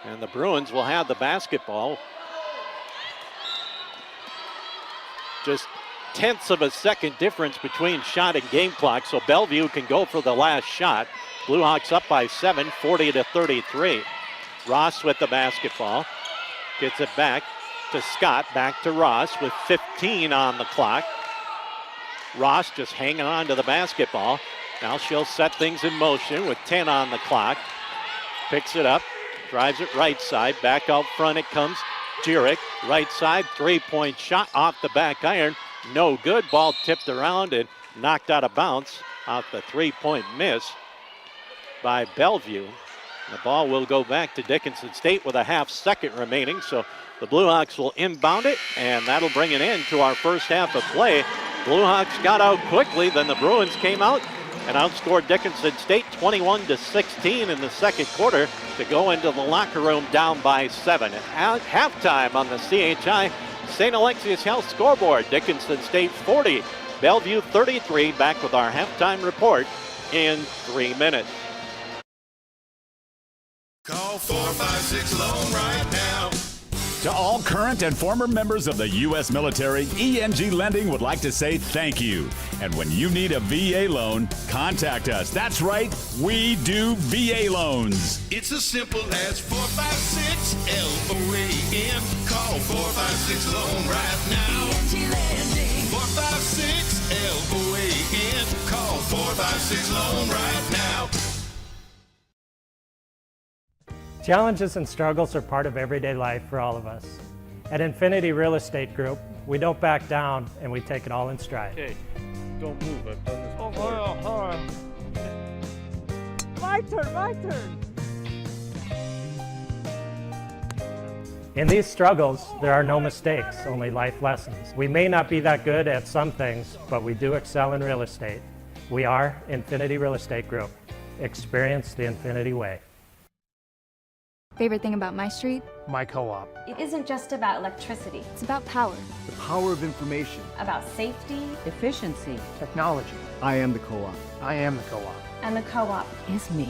A: And the Bruins will have the basketball. Just tenths of a second difference between shot and game clock, so Bellevue can go for the last shot. Blue Hawks up by 7, 40-33. Ross with the basketball. Gets it back to Scott, back to Ross with 15 on the clock. Ross just hanging on to the basketball. Now she'll set things in motion with 10 on the clock. Picks it up, drives it right side. Back out front it comes. Jurek, right side, three-point shot off the back iron. No good. Ball tipped around and knocked out of bounds off the three-point miss by Bellevue. The ball will go back to Dickinson State with a half second remaining. So the Blue Hawks will inbound it, and that'll bring an end to our first half of play. Blue Hawks got out quickly, then the Bruins came out and outscored Dickinson State 21-16 in the second quarter to go into the locker room down by 7. At halftime on the CHI St. Alexius Health scoreboard, Dickinson State 40, Bellevue 33. Back with our halftime report in 3 minutes.
E: Call 456-LOAN right now.
L: To all current and former members of the U.S. military, ENG Lending would like to say thank you. And when you need a VA loan, contact us. That's right, we do VA loans.
E: It's as simple as 456-LOAN. Call 456-LOAN right now. ENG Lending. 456-LOAN. Call 456-LOAN right now.
M: Challenges and struggles are part of everyday life for all of us. At Infinity Real Estate Group, we don't back down and we take it all in stride.
N: Okay, don't move. I've done this before. My turn.
M: In these struggles, there are no mistakes, only life lessons. We may not be that good at some things, but we do excel in real estate. We are Infinity Real Estate Group. Experience the Infinity way.
O: Favorite thing about my street?
F: My co-op.
P: It isn't just about electricity.
O: It's about power.
Q: The power of information.
P: About safety, efficiency,
F: Technology.
Q: I am the co-op.
F: I am the co-op.
P: and the co-op
B: is me.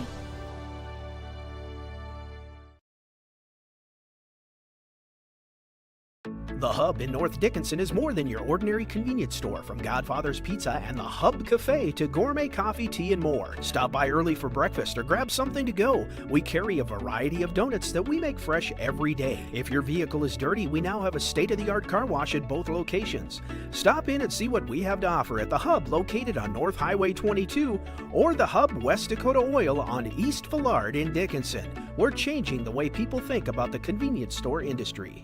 D: The Hub in North Dickinson is more than your ordinary convenience store. From Godfather's Pizza and the Hub Cafe to gourmet coffee, tea, and more. Stop by early for breakfast or grab something to go. We carry a variety of donuts that we make fresh every day. If your vehicle is dirty, we now have a state-of-the-art car wash at both locations. Stop in and see what we have to offer at the Hub located on North Highway 22 or the Hub West Dakota Oil on East Villard in Dickinson. We're changing the way people think about the convenience store industry.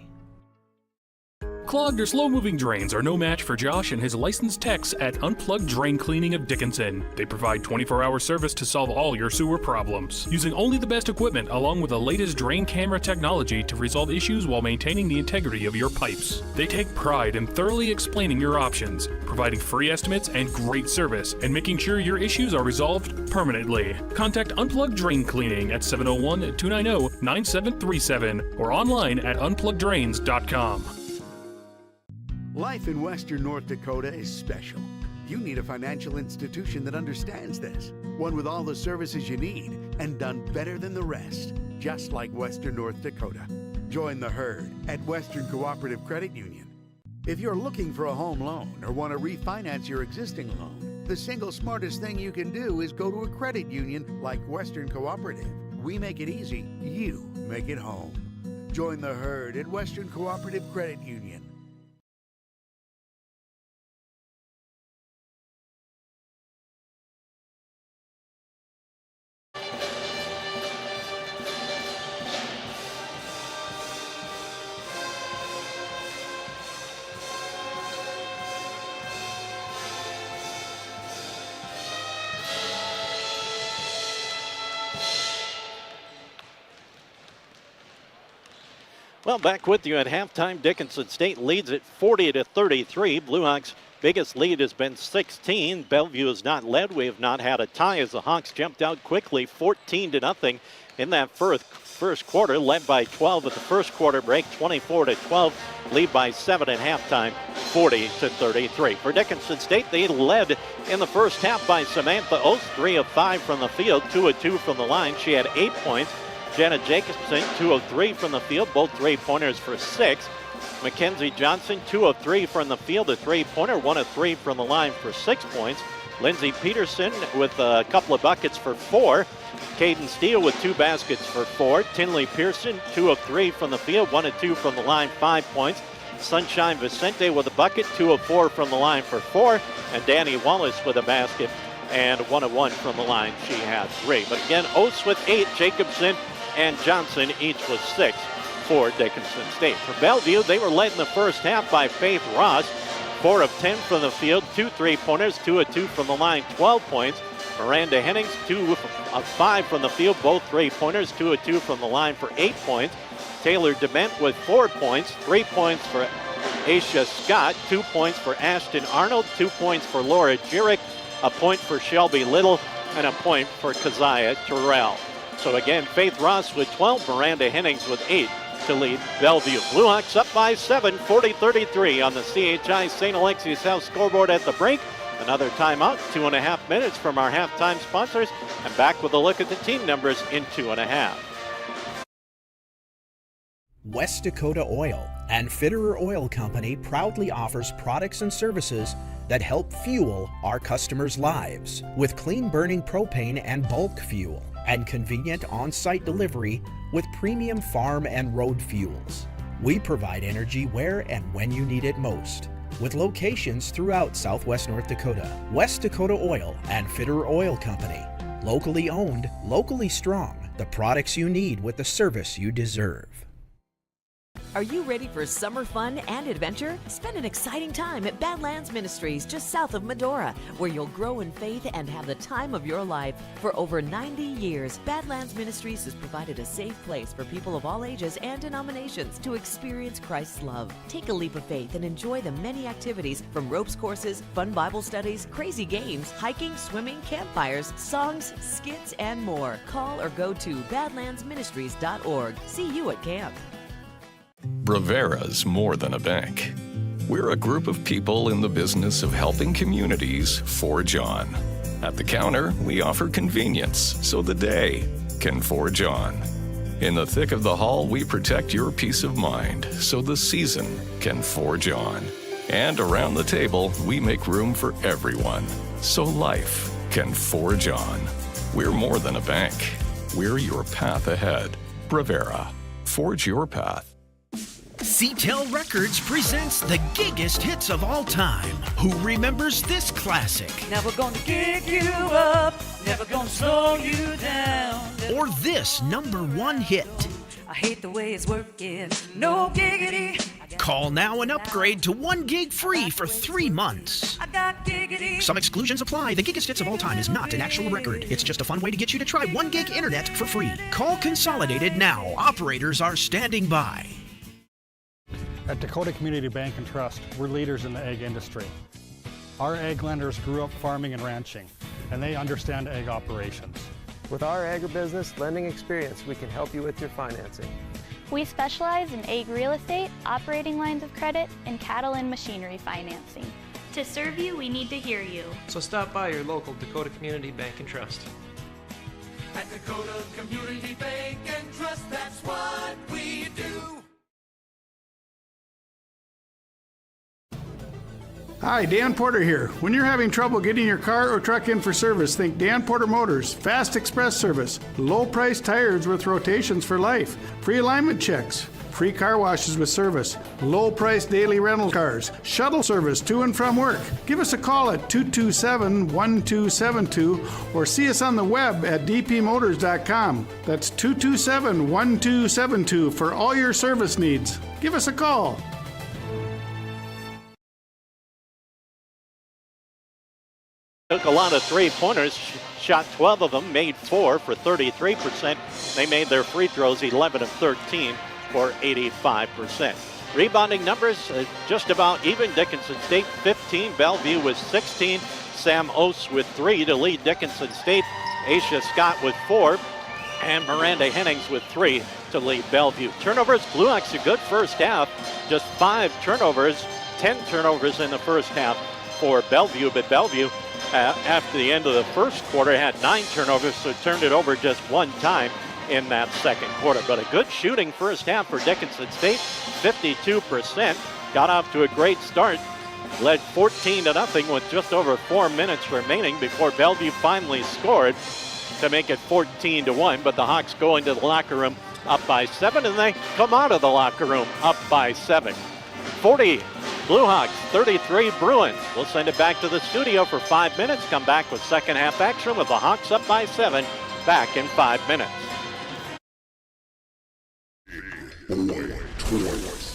R: Clogged or slow-moving drains are no match for Josh and his licensed techs at Unplugged Drain Cleaning of Dickinson. They provide 24-hour service to solve all your sewer problems, using only the best equipment along with the latest drain camera technology to resolve issues while maintaining the integrity of your pipes. They take pride in thoroughly explaining your options, providing free estimates and great service, and making sure your issues are resolved permanently. Contact Unplugged Drain Cleaning at 701-290-9737 or online at unpluggeddrains.com.
S: Life in Western North Dakota is special. You need a financial institution that understands this. One with all the services you need and done better than the rest, just like Western North Dakota. Join the herd at Western Cooperative Credit Union. If you're looking for a home loan or want to refinance your existing loan, the single smartest thing you can do is go to a credit union like Western Cooperative. We make it easy, you make it home. Join the herd at Western Cooperative Credit Union.
A: Well, back with you at halftime. Dickinson State leads at 40-33. Blue Hawks' biggest lead has been 16. Bellevue has not led. We have not had a tie as the Hawks jumped out quickly, 14-0 in that first quarter, led by 12 at the first quarter break, 24-12, lead by 7 at halftime, 40-33. For Dickinson State, they led in the first half by Samantha Oates, 3 of 5 from the field, 2 of 2 from the line. She had 8 points. Jenna Jacobson, 2 of 3 from the field, both 3-pointers for 6. Mackenzie Johnson, 2 of 3 from the field, a 3-pointer, 1 of 3 from the line for 6 points. Lindsey Peterson with a couple of buckets for 4. Caden Steele with 2 baskets for 4. Tinley Pearson, 2 of 3 from the field, 1 of 2 from the line, 5 points. Sunshine Vicente with a bucket, 2 of 4 from the line for 4, and Danny Wallace with a basket and 1 of 1 from the line. She had 3. But again, Oates with 8, Jacobson and Johnson each with 6 for Dickinson State. For Bellevue, they were led in the first half by Faith Ross, 4 of 10 from the field, 2 3-pointers, 2 of 2 from the line, 12 points. Miranda Hennings, 2 of 5 from the field, both 3-pointers, 2 of 2 from the line for 8 points. Taylor Dement with 4 points, 3 points for Aisha Scott, 2 points for Ashton Arnold, 2 points for Laura Jurek, a point for Shelby Little, and a point for Keziah Terrell. So again, Faith Ross with 12, Miranda Hennings with 8 to lead Bellevue. Blue Hawks up by 7, 40-33 on the CHI St. Alexius House scoreboard at the break. Another timeout, 2.5 minutes from our halftime sponsors, and back with a look at the team numbers in 2.5.
D: West Dakota Oil and Fitterer Oil Company proudly offers products and services that help fuel our customers' lives with clean burning propane and bulk fuel and convenient on-site delivery with premium farm and road fuels. We provide energy where and when you need it most, with locations throughout Southwest North Dakota. West Dakota Oil and Fitterer Oil Company. Locally owned, locally strong. The products you need with the service you deserve.
B: Are you ready for summer fun and adventure? Spend an exciting time at Badlands Ministries just south of Medora, where you'll grow in faith and have the time of your life. For over 90 years, Badlands Ministries has provided a safe place for people of all ages and denominations to experience Christ's love. Take a leap of faith and enjoy the many activities from ropes courses, fun Bible studies, crazy games, hiking, swimming, campfires, songs, skits, and more. Call or go to badlandsministries.org. See you at camp.
C: Brevera's more than a bank. We're a group of people in the business of helping communities forge on. At the counter, we offer convenience so the day can forge on. In the thick of the hall, we protect your peace of mind so the season can forge on. And around the table, we make room for everyone so life can forge on. We're more than a bank. We're your path ahead. Brevera. Forge your path.
D: CTEL Records presents the giggest hits of all time. Who remembers this classic?
E: Never gonna kick you up, never gonna slow you down.
D: Or this #1 hit?
E: I hate the way it's working, no giggity.
D: Call now and upgrade to 1 gig free for 3 months.
E: I got giggity.
D: Some exclusions apply. The giggest hits of all time is not an actual record. It's just a fun way to get you to try 1 gig internet for free. Call Consolidated now. Operators are standing by.
F: At Dakota Community Bank and Trust, we're leaders in the egg industry. Our egg lenders grew up farming and ranching, and they understand egg operations.
G: With our agribusiness lending experience, we can help you with your financing.
H: We specialize in egg real estate, operating lines of credit, and cattle and machinery financing.
I: To serve you, we need to hear you.
T: So stop by your local Dakota Community Bank and Trust.
E: At Dakota Community Bank and Trust, that's what we do.
J: Hi, Dan Porter here. When you're having trouble getting your car or truck in for service, think Dan Porter Motors. Fast express service. Low price tires with rotations for life. Free alignment checks. Free car washes with service. Low price daily rental cars. Shuttle service to and from work. Give us a call at 227-1272 or see us on the web at dpmotors.com. That's 227-1272 for all your service needs. Give us a call.
A: Took a lot of three-pointers, shot 12 of them, made 4 for 33%. They made their free throws 11 of 13 for 85%. Rebounding numbers just about even. Dickinson State 15, Bellevue with 16. Sam Oates with 3 to lead Dickinson State. Aisha Scott with 4. And Miranda Hennings with 3 to lead Bellevue. Turnovers, Blue Hawks a good first half. Just 5 turnovers, 10 turnovers in the first half for Bellevue. But Bellevue, after the end of the first quarter, had 9 turnovers, so turned it over just 1 time in that second quarter. But a good shooting first half for Dickinson State, 52%. Got off to a great start. Led 14-0 with just over 4 minutes remaining before Bellevue finally scored to make it 14-1. But the Hawks go into the locker room up by 7, and they come out of the locker room up by 7. 40 Blue Hawks, 33 Bruins. We'll send it back to the studio for 5 minutes. Come back with second half action with the Hawks up by 7. Back in 5 minutes.
K: Boy Toys.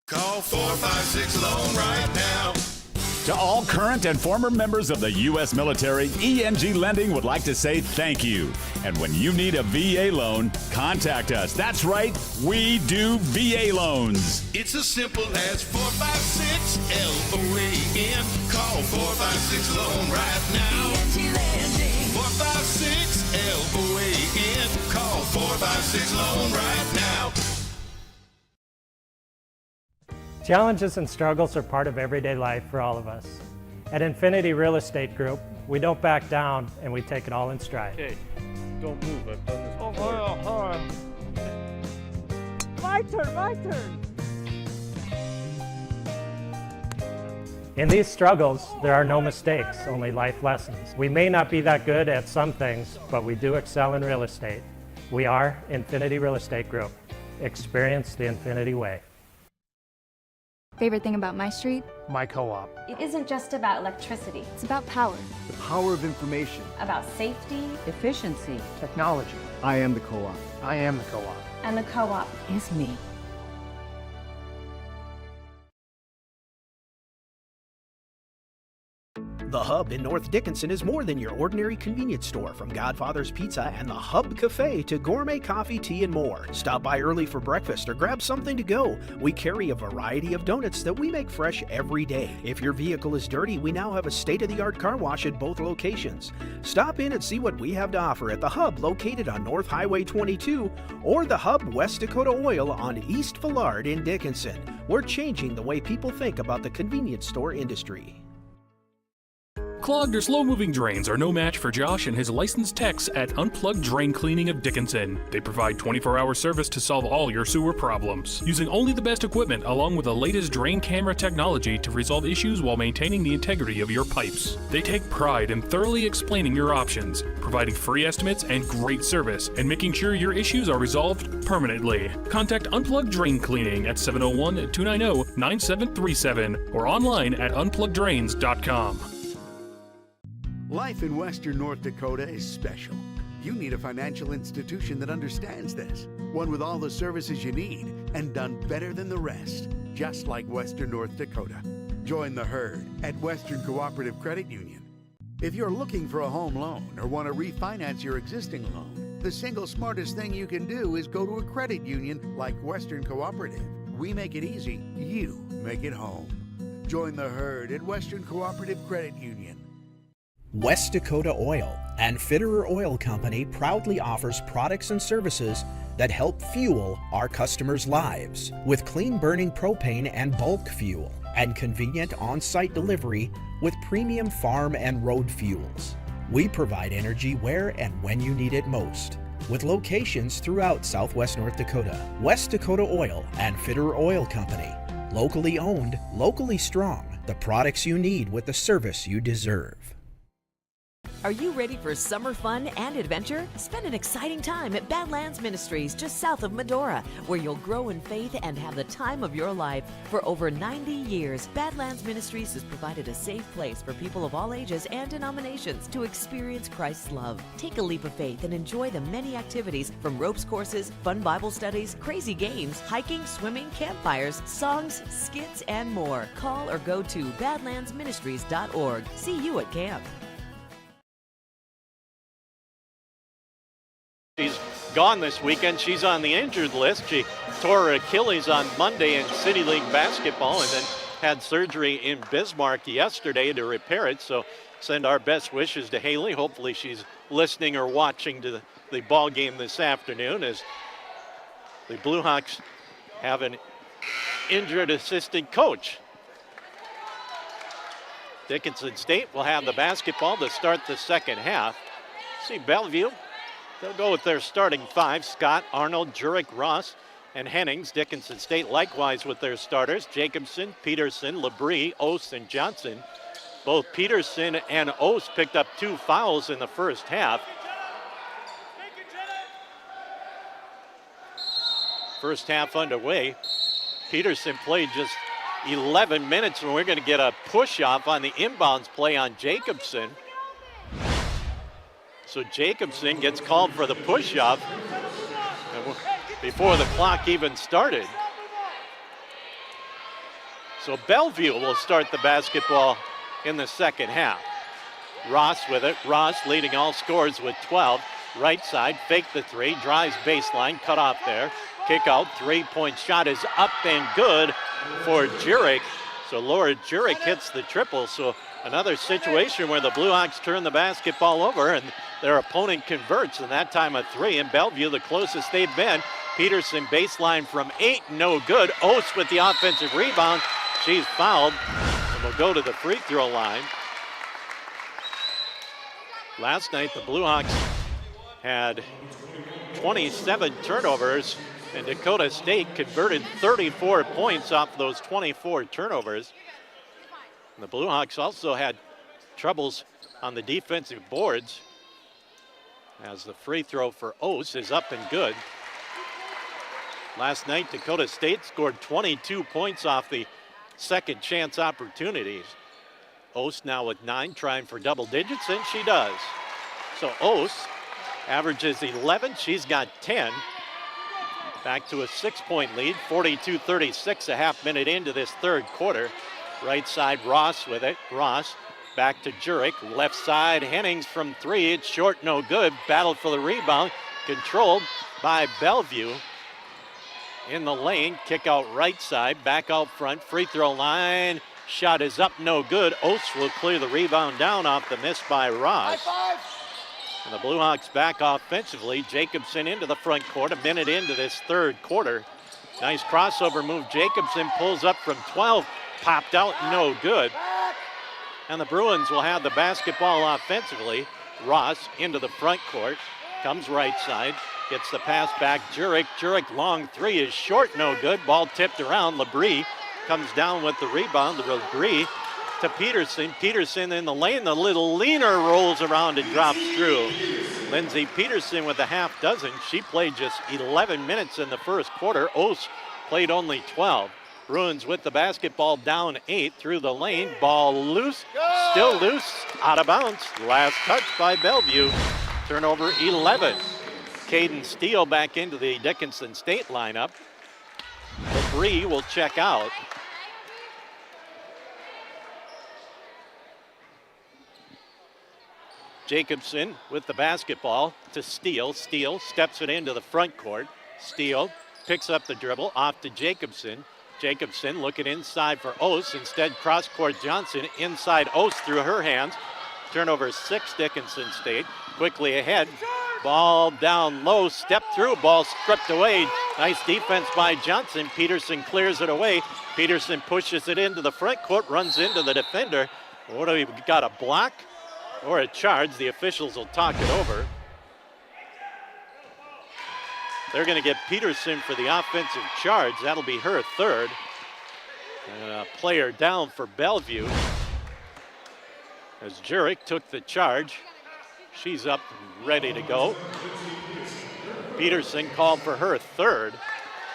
L: Call 456-LOAN right now. To all current and former members of the U.S. military, ENG Lending would like to say thank you. And when you need a VA loan, contact us. That's right, we do VA loans.
E: It's as simple as 456-LOAN. Call 456-LOAN right now. 456-LOAN. Call 456-LOAN right now.
M: Challenges and struggles are part of everyday life for all of us. At Infinity Real Estate Group, we don't back down and we take it all in stride.
N: Okay, don't move. I've done this before. My turn.
M: In these struggles, there are no mistakes, only life lessons. We may not be that good at some things, but we do excel in real estate. We are Infinity Real Estate Group. Experience the Infinity way.
O: Favorite thing about my street?
F: My co-op.
P: It isn't just about electricity.
O: It's about power.
Q: The power of information.
P: About safety,
G: Efficiency. Technology.
Q: I am the co-op.
F: I am the co-op.
P: and the co-op
B: is me.
D: The Hub in North Dickinson is more than your ordinary convenience store. From Godfather's Pizza and the Hub Cafe to gourmet coffee, tea, and more. Stop by early for breakfast or grab something to go. We carry a variety of donuts that we make fresh every day. If your vehicle is dirty, we now have a state-of-the-art car wash at both locations. Stop in and see what we have to offer at the Hub located on North Highway 22 or the Hub West Dakota Oil on East Villard in Dickinson. We're changing the way people think about the convenience store industry.
R: Clogged or slow-moving drains are no match for Josh and his licensed techs at Unplugged Drain Cleaning of Dickinson. They provide 24-hour service to solve all your sewer problems, using only the best equipment along with the latest drain camera technology to resolve issues while maintaining the integrity of your pipes. They take pride in thoroughly explaining your options, providing free estimates and great service, and making sure your issues are resolved permanently. Contact Unplugged Drain Cleaning at 701-290-9737 or online at unpluggeddrains.com.
S: Life in Western North Dakota is special. You need a financial institution that understands this. One with all the services you need and done better than the rest, just like Western North Dakota. Join the herd at Western Cooperative Credit Union. If you're looking for a home loan or want to refinance your existing loan, the single smartest thing you can do is go to a credit union like Western Cooperative. We make it easy, you make it home. Join the herd at Western Cooperative Credit Union.
D: West Dakota Oil and Fitterer Oil Company proudly offers products and services that help fuel our customers' lives with clean burning propane and bulk fuel and convenient on-site delivery with premium farm and road fuels. We provide energy where and when you need it most with locations throughout Southwest North Dakota. West Dakota Oil and Fitterer Oil Company. Locally owned, locally strong. The products you need with the service you deserve.
B: Are you ready for summer fun and adventure? Spend an exciting time at Badlands Ministries just south of Medora, where you'll grow in faith and have the time of your life. For over 90 years, Badlands Ministries has provided a safe place for people of all ages and denominations to experience Christ's love. Take a leap of faith and enjoy the many activities from ropes courses, fun Bible studies, crazy games, hiking, swimming, campfires, songs, skits, and more. Call or go to badlandsministries.org. See you at camp.
A: She's gone this weekend. She's on the injured list. She tore her Achilles on Monday in City League basketball and then had surgery in Bismarck yesterday to repair it. So send our best wishes to Haley. Hopefully she's listening or watching to the ball game this afternoon as the Blue Hawks have an injured assistant coach. Dickinson State will have the basketball to start the second half. See Bellevue. They'll go with their starting five: Scott, Arnold, Jurek, Ross, and Hennings. Dickinson State likewise with their starters: Jacobson, Peterson, Labrie, Ost, and Johnson. Both Peterson and Ost picked up 2 fouls in the first half. First half underway. Peterson played just 11 minutes, and we're going to get a push-off on the inbounds play on Jacobson. So Jacobson gets called for the push-off before the clock even started. So Bellevue will start the basketball in the second half. Ross with it. Ross leading all scorers with 12. Right side, fake the three, drives baseline, cut off there. Kick out, three-point shot is up and good for Jurek. So Laura Jurek hits the triple. So another situation where the Blue Hawks turn the basketball over and their opponent converts, and that time a three. In Bellevue, the closest they've been. Peterson baseline from 8, no good. Ost with the offensive rebound. She's fouled and will go to the free throw line. Last night, the Blue Hawks had 27 turnovers, and Dakota State converted 34 points off those 24 turnovers. And the Blue Hawks also had troubles on the defensive boards, as the free throw for Ost is up and good. Last night, Dakota State scored 22 points off the second chance opportunities. Ost now with 9, trying for double digits, and she does. So Ost averages 11, she's got 10. Back to a 6-point lead, 42-36, a half minute into this third quarter. Right side, Ross with it. Ross back to Jurek, left side, Hennings from 3, it's short, no good. Battle for the rebound, controlled by Bellevue. In the lane, kick out right side, back out front, free throw line, shot is up, no good. Ost will clear the rebound down off the miss by Ross. And the Blue Hawks back offensively. Jacobson into the front court, a minute into this third quarter. Nice crossover move, Jacobson pulls up from 12, popped out, no good. And the Bruins will have the basketball offensively. Ross into the front court, comes right side, gets the pass back. Jurek long 3 is short, no good. Ball tipped around. Labrie comes down with the rebound. Labrie to Peterson. Peterson in the lane. The little leaner rolls around and drops through. Lindsay Peterson with a half dozen. She played just 11 minutes in the first quarter. Ost played only 12. Bruins with the basketball down 8 through the lane. Ball loose, still loose, out of bounds. Last touch by Bellevue. Turnover 11. Caden Steele back into the Dickinson State lineup. Labrie will check out. Jacobson with the basketball to Steele. Steele steps it into the front court. Steele picks up the dribble off to Jacobson. Jacobson looking inside for Ost. Instead, cross-court Johnson inside Ost through her hands. Turnover 6, Dickinson State. Quickly ahead. Ball down low, step through, ball stripped away. Nice defense by Johnson. Peterson clears it away. Peterson pushes it into the front court, runs into the defender. What do we got, a block or a charge? The officials will talk it over. They're going to get Peterson for the offensive charge. That'll be her third. And a player down for Bellevue as Jurek took the charge. She's up and ready to go. Peterson called for her third.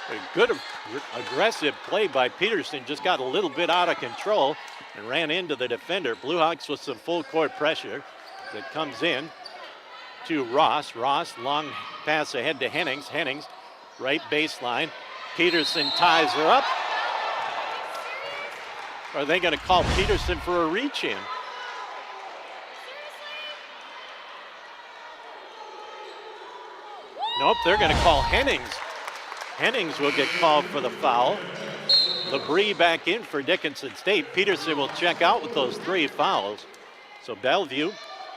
A: A good aggressive play by Peterson, just got a little bit out of control and ran into the defender. Blue Hawks with some full court pressure that comes in to Ross. Ross, long pass ahead to Hennings. Hennings, right baseline. Peterson ties her up. Are they going to call Peterson for a reach in? Nope, they're going to call Hennings. Hennings will get called for the foul. Labrie back in for Dickinson State. Peterson will check out with those 3 fouls. So Bellevue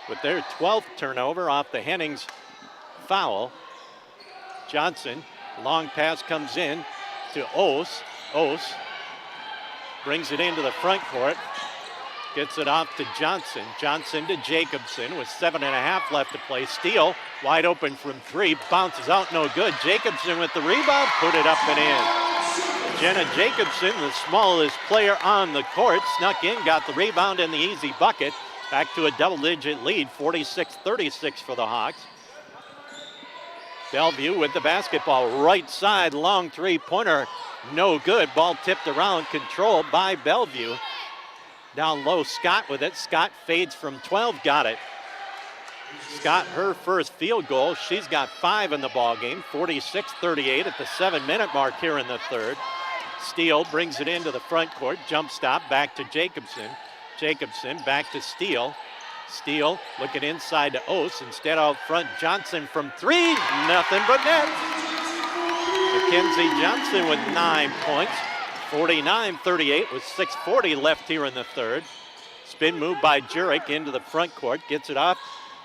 A: with their 12th turnover off the Hennings foul. Johnson, long pass comes in to Ose. Ose brings it into the front court. Gets it off to Johnson. Johnson to Jacobson with 7.5 left to play. Steele wide open from 3. Bounces out, no good. Jacobson with the rebound. Put it up and in. Jenna Jacobson, the smallest player on the court, snuck in, got the rebound and the easy bucket. Back to a double-digit lead, 46-36 for the Hawks. Bellevue with the basketball. Right side, long three-pointer. No good. Ball tipped around, controlled by Bellevue. Down low, Scott with it. Scott fades from 12, got it. Scott, her first field goal. She's got 5 in the ball game. 46-38 at the 7-minute mark here in the third. Steele brings it into the front court. Jump stop back to Jacobson. Jacobson back to Steele. Steele looking inside to Ose. Instead out front, Johnson from 3. Nothing but net. Mackenzie Johnson with 9 points. 49-38 with 6:40 left here in the third. Spin move by Jurek into the front court. Gets it off.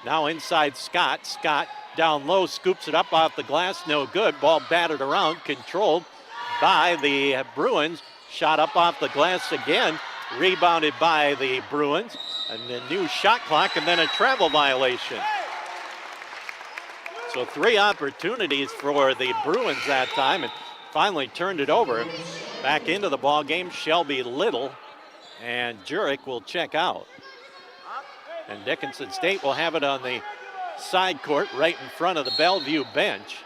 A: Now inside Scott. Scott down low, scoops it up off the glass. No good. Ball battered around. Controlled by the Bruins. Shot up off the glass again. Rebounded by the Bruins. And a new shot clock and then a travel violation. So 3 opportunities for the Bruins that time and finally turned it over. Back into the ball game, Shelby Little and Jurek will check out. And Dickinson State will have it on the side court right in front of the Bellevue bench.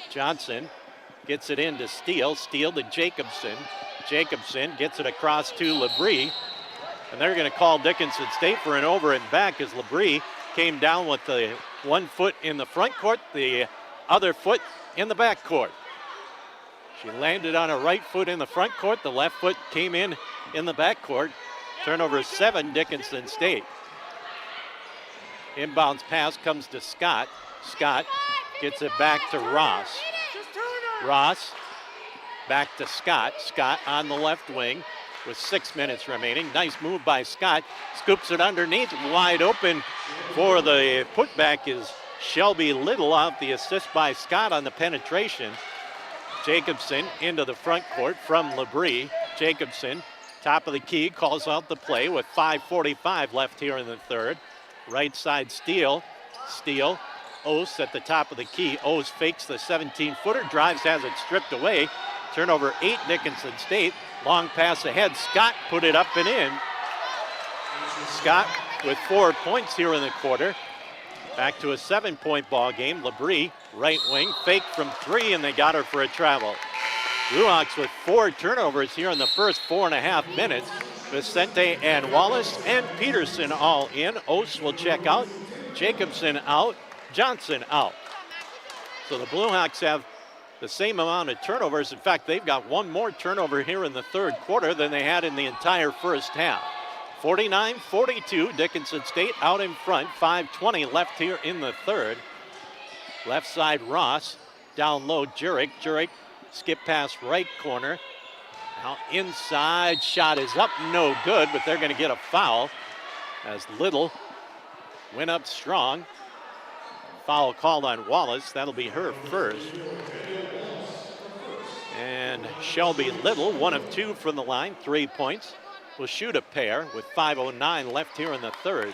A: Johnson gets it into Steele. Steele to Jacobson. Jacobson gets it across to Labrie. And they're going to call Dickinson State for an over and back as Labrie came down with the 1 foot in the front court, the other foot in the back court. She landed on her right foot in the front court. The left foot came in the back court. Turnover 7, Dickinson State. Inbounds pass comes to Scott. Scott gets it back to Ross. Ross back to Scott. Scott on the left wing with 6 minutes remaining. Nice move by Scott. Scoops it underneath. Wide open for the putback is Shelby Little off the assist by Scott on the penetration. Jacobson into the front court from Labrie. Jacobson, top of the key, calls out the play with 5:45 left here in the third. Right side Steele. Steele, Ose at the top of the key. Ose fakes the 17-footer, drives, has it stripped away. Turnover 8, Dickinson State. Long pass ahead. Scott put it up and in. Scott with 4 points here in the quarter. Back to a 7-point ball game. Labrie, right wing, fake from 3, and they got her for a travel. Blue Hawks with 4 turnovers here in the first 4.5 minutes. Vicente and Wallace and Peterson all in. Ose will check out. Jacobson out. Johnson out. So the Blue Hawks have the same amount of turnovers. In fact, they've got 1 more turnover here in the third quarter than they had in the entire first half. 49-42, Dickinson State out in front. 5:20 left here in the third. Left side Ross, down low Jurek. Jurek skip pass right corner. Now inside, shot is up, no good, but they're going to get a foul as Little went up strong. Foul called on Wallace. That'll be her first. And Shelby Little, 1 of 2 from the line, 3 points. Will shoot a pair with 5:09 left here in the third.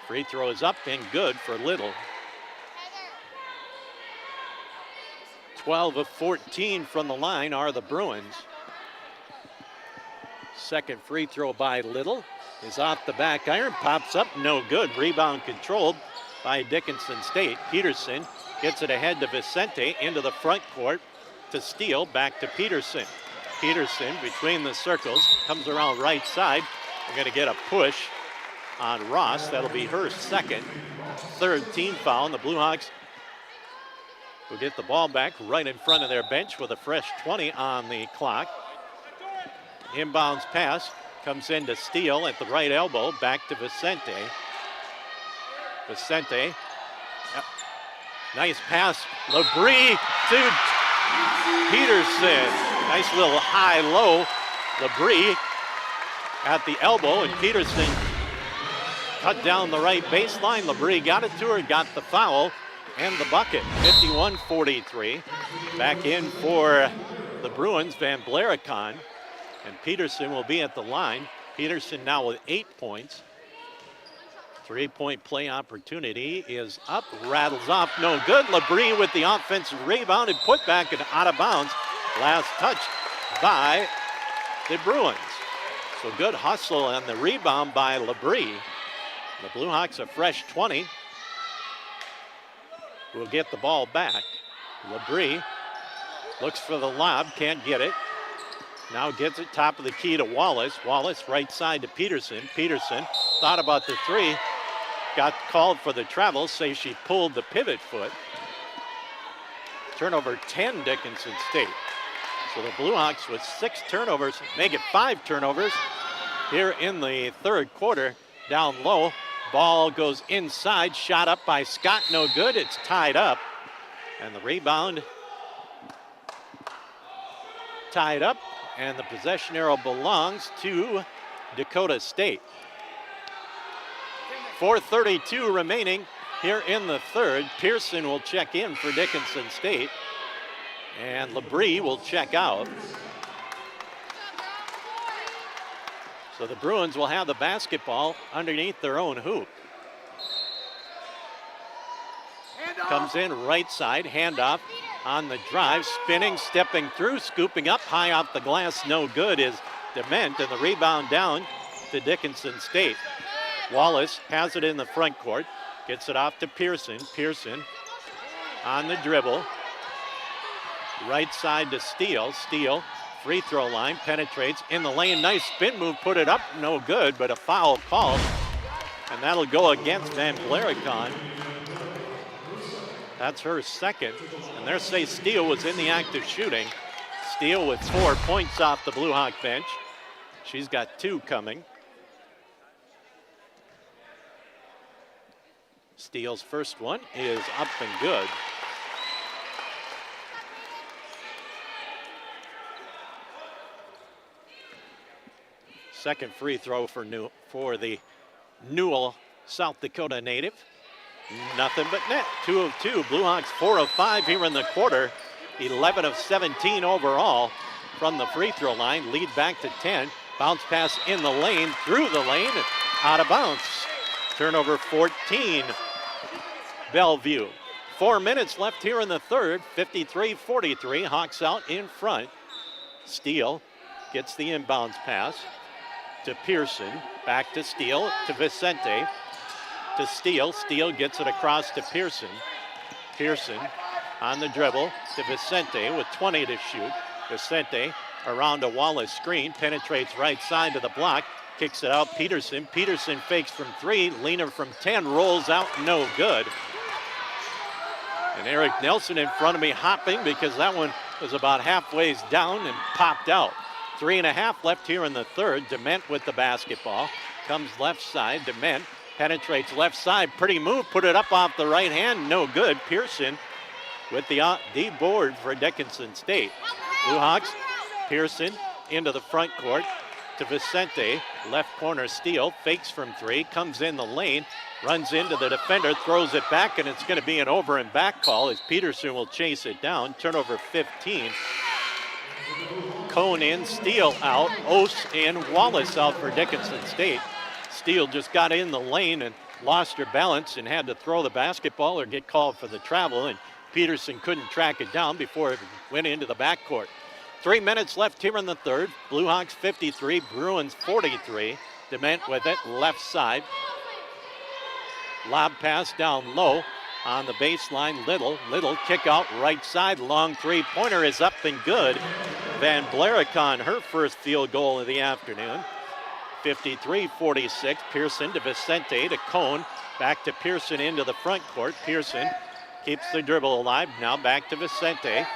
A: Free throw is up and good for Little. 12 of 14 from the line are the Bruins. Second free throw by Little. is off the back iron, pops up, no good. Rebound controlled by Dickinson State. Peterson gets it ahead to Vicente, into the front court to Steele, back to Peterson. Peterson between the circles, comes around right side. We're going to get a push on Ross. That'll be her second. Third team foul, and the Blue Hawks will get the ball back right in front of their bench with a fresh 20 on the clock. Inbounds pass comes into Steele at the right elbow, back to Vicente. Vicente, yep. Nice pass, Labrie to Peterson. Nice little high-low. Labrie at the elbow, and Peterson cut down the right baseline. Labrie got it to her, got the foul and the bucket. 51-43. Back in for the Bruins, Van Blaricon, and Peterson will be at the line. Peterson now with 8 points. 3-point play opportunity is up, rattles off, no good. Labrie with the offensive rebound and put back and out of bounds. Last touch by the Bruins. So good hustle on the rebound by Labrie. The Blue Hawks a fresh 20. Will get the ball back. Labrie looks for the lob, can't get it. Now gets it top of the key to Wallace. Wallace right side to Peterson. Peterson thought about the three. Got called for the travel, say she pulled the pivot foot. Turnover 10, Dickinson State. So the Blue Hawks with 6 turnovers, make it 5 turnovers here in the third quarter. Down low, ball goes inside, shot up by Scott, no good. It's tied up, and the rebound tied up, and the possession arrow belongs to Dakota State. 4:32 remaining here in the third. Pearson will check in for Dickinson State, and Labrie will check out. So the Bruins will have the basketball underneath their own hoop. Comes in right side, handoff on the drive, spinning, stepping through, scooping up high off the glass, no good is Dement, and the rebound down to Dickinson State. Wallace has it in the front court, gets it off to Pearson. Pearson on the dribble, right side to Steele. Steele, free throw line, penetrates in the lane, nice spin move, put it up, no good, but a foul called, and that'll go against Van Blaricon. That's her second, and there say Steele was in the act of shooting. Steele with 4 points off the Blue Hawk bench. She's got 2 coming. Steele's first one is up and good. Second free throw for the Newell, South Dakota native. Nothing but net. 2 of 2. Blue Hawks 4 of 5 here in the quarter. 11 of 17 overall from the free throw line. Lead back to 10. Bounce pass in the lane, through the lane, out of bounds. Turnover 14. Bellevue. 4 minutes left here in the third. 53-43. Hawks out in front. Steele gets the inbounds pass to Pearson. Back to Steele, to Vicente, to Steele. Steele gets it across to Pearson. Pearson on the dribble to Vicente with 20 to shoot. Vicente around a Wallace screen, penetrates right side to the block, kicks it out. Peterson. Peterson fakes from 3. Leaner from 10 rolls out, no good. And Eric Nelson in front of me hopping because that one was about halfway down and popped out. 3.5 left here in the third. Dement with the basketball. Comes left side. Dement penetrates left side. Pretty move. Put it up off the right hand. No good. Pearson with the board for Dickinson State. Blue Hawks. Pearson into the front court to Vicente. Left corner Steele. Fakes from 3. Comes in the lane. Runs into the defender. Throws it back, and it's going to be an over and back call as Peterson will chase it down. Turnover 15. Cone in, Steele out, Ose in, Wallace out for Dickinson State. Steele just got in the lane and lost her balance and had to throw the basketball or get called for the travel, and Peterson couldn't track it down before it went into the backcourt. 3 minutes left here in the third. Blue Hawks 53, Bruins 43. Dement with it, left side. Lob pass down low on the baseline. Little kick out right side. Long three-pointer is up and good. Van Blaricon, her first field goal of the afternoon. 53-46. Pearson to Vicente to Cone. Back to Pearson into the front court. Pearson keeps the dribble alive. Now back to Vicente.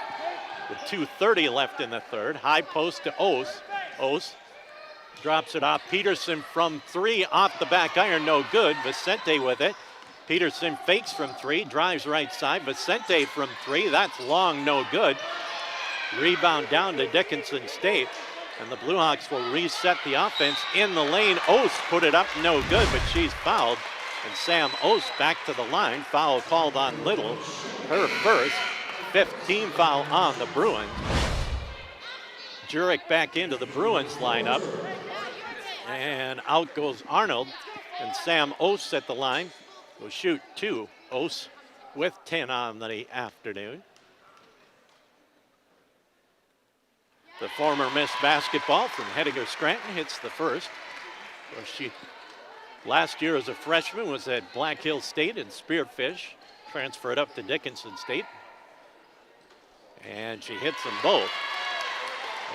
A: With 2:30 left in the third. High post to Ose. Ose drops it off. Peterson from three off the back iron. No good. Vicente with it. Peterson fakes from three. Drives right side. Vicente from three. That's long. No good. Rebound down to Dickinson State. And the Blue Hawks will reset the offense in the lane. Ose put it up. No good, but she's fouled. And Sam Ose back to the line. Foul called on Little. Her first. 15 foul on the Bruins. Jurek back into the Bruins lineup. And out goes Arnold. And Sam Ose at the line will shoot two. Ose with 10 on the afternoon. The former Miss Basketball from Hettinger Scranton hits the first. Well, she last year as a freshman was at Black Hill State in Spearfish. Transferred up to Dickinson State. And she hits them both.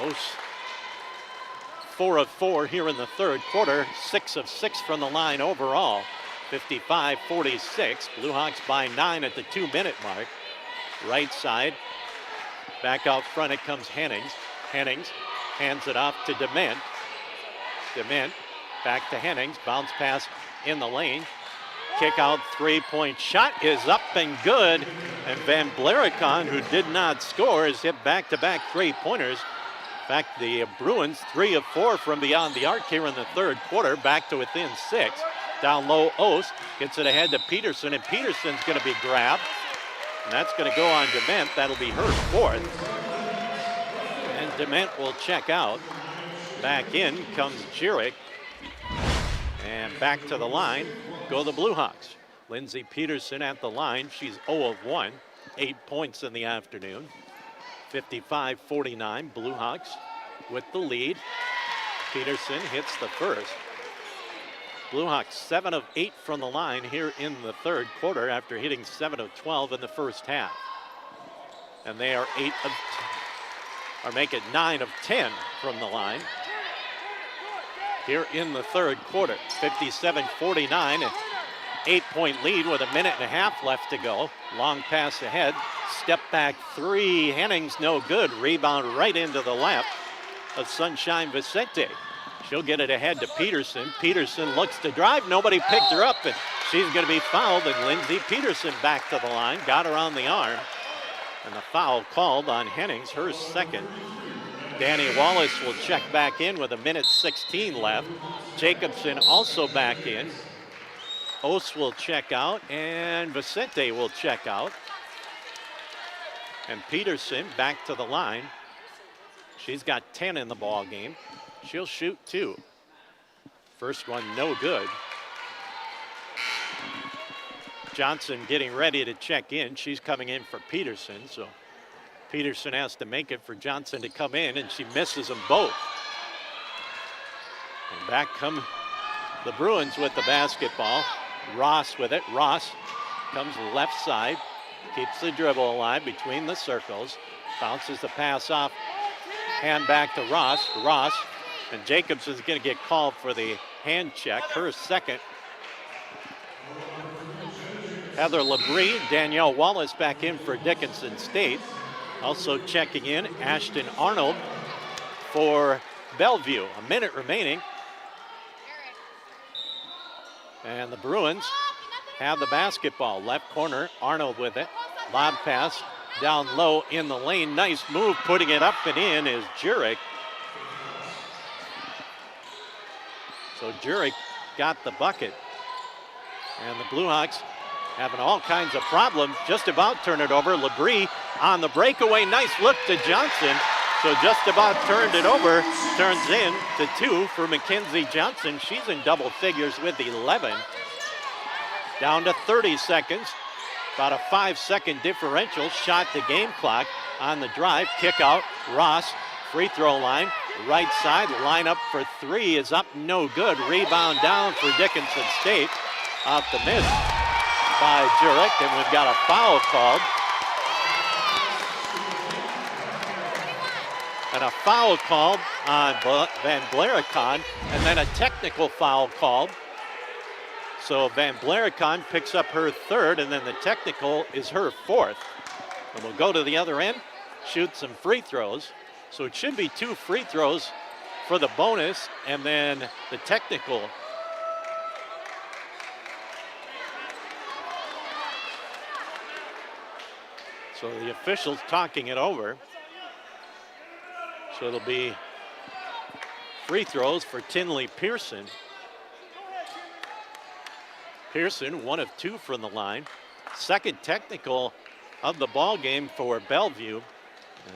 A: Ose 4 of 4 here in the third quarter. 6 of 6 from the line overall. 55-46. Blue Hawks by 9 at the 2-minute mark. Right side. Back out front it comes Hennings. Hennings hands it off to Dement. Dement back to Hennings. Bounce pass in the lane. Kick out three-point shot is up and good. And Van Blaricon, who did not score, has hit back-to-back three-pointers. In fact, the Bruins 3 of 4 from beyond the arc here in the third quarter, back to within 6. Down low, Ose gets it ahead to Peterson, and Peterson's going to be grabbed. And that's going to go on Dement. That'll be her fourth. And Dement will check out. Back in comes Jurek. And back to the line go the Blue Hawks. Lindsay Peterson at the line. She's 0 of 1. 8 points in the afternoon. 55-49. Blue Hawks with the lead. Peterson hits the first. Blue Hawks 7 of 8 from the line here in the third quarter after hitting 7 of 12 in the first half. And they are 9 of 10 from the line here in the third quarter. 57-49, an 8-point lead with a minute and a half left to go. Long pass ahead, step back three. Hennings no good. Rebound right into the lap of Sunshine Vicente. She'll get it ahead to Peterson. Peterson looks to drive. Nobody picked her up, and she's going to be fouled. And Lindsay Peterson back to the line, got her on the arm. And the foul called on Hennings, her second. Danny Wallace will check back in with a minute 16 left. Jacobson also back in. Ose will check out, and Vicente will check out. And Peterson back to the line. She's got 10 in the ball game. She'll shoot 2. First one no good. Johnson getting ready to check in. She's coming in for Peterson, so Peterson has to make it for Johnson to come in, and she misses them both. And back come the Bruins with the basketball. Ross with it. Ross comes left side, keeps the dribble alive between the circles, bounces the pass off, hand back to Ross. Ross, and Jacobson's going to get called for the hand check, her second. Heather Labrie, Danielle Wallace back in for Dickinson State. Also checking in, Ashton Arnold for Bellevue. A minute remaining. And the Bruins have the basketball. Left corner, Arnold with it. Lob pass down low in the lane. Nice move, putting it up and in is Jurek. So Jurek got the bucket. And the Blue Hawks having all kinds of problems. Just about turn it over. Labrie on the breakaway. Nice look to Johnson. So just about turned it over. Turns in to 2 for Mackenzie Johnson. She's in double figures with 11. Down to 30 seconds. About a 5-second differential. Shot the game clock on the drive. Kick out. Ross, free throw line. right side, line up for three is up, no good. Rebound down for Dickinson State. Off the miss by Jurek, and we've got a foul called. And a foul called on Van Blaricon, and then a technical foul called. So Van Blaricon picks up her third, and then the technical is her fourth. And we'll go to the other end, shoot some free throws. So it should be 2 free throws for the bonus, and then the technical. So the officials talking it over. So it'll be free throws for Tinley Pearson. Pearson, 1 of 2 from the line. Second technical of the ball game for Bellevue.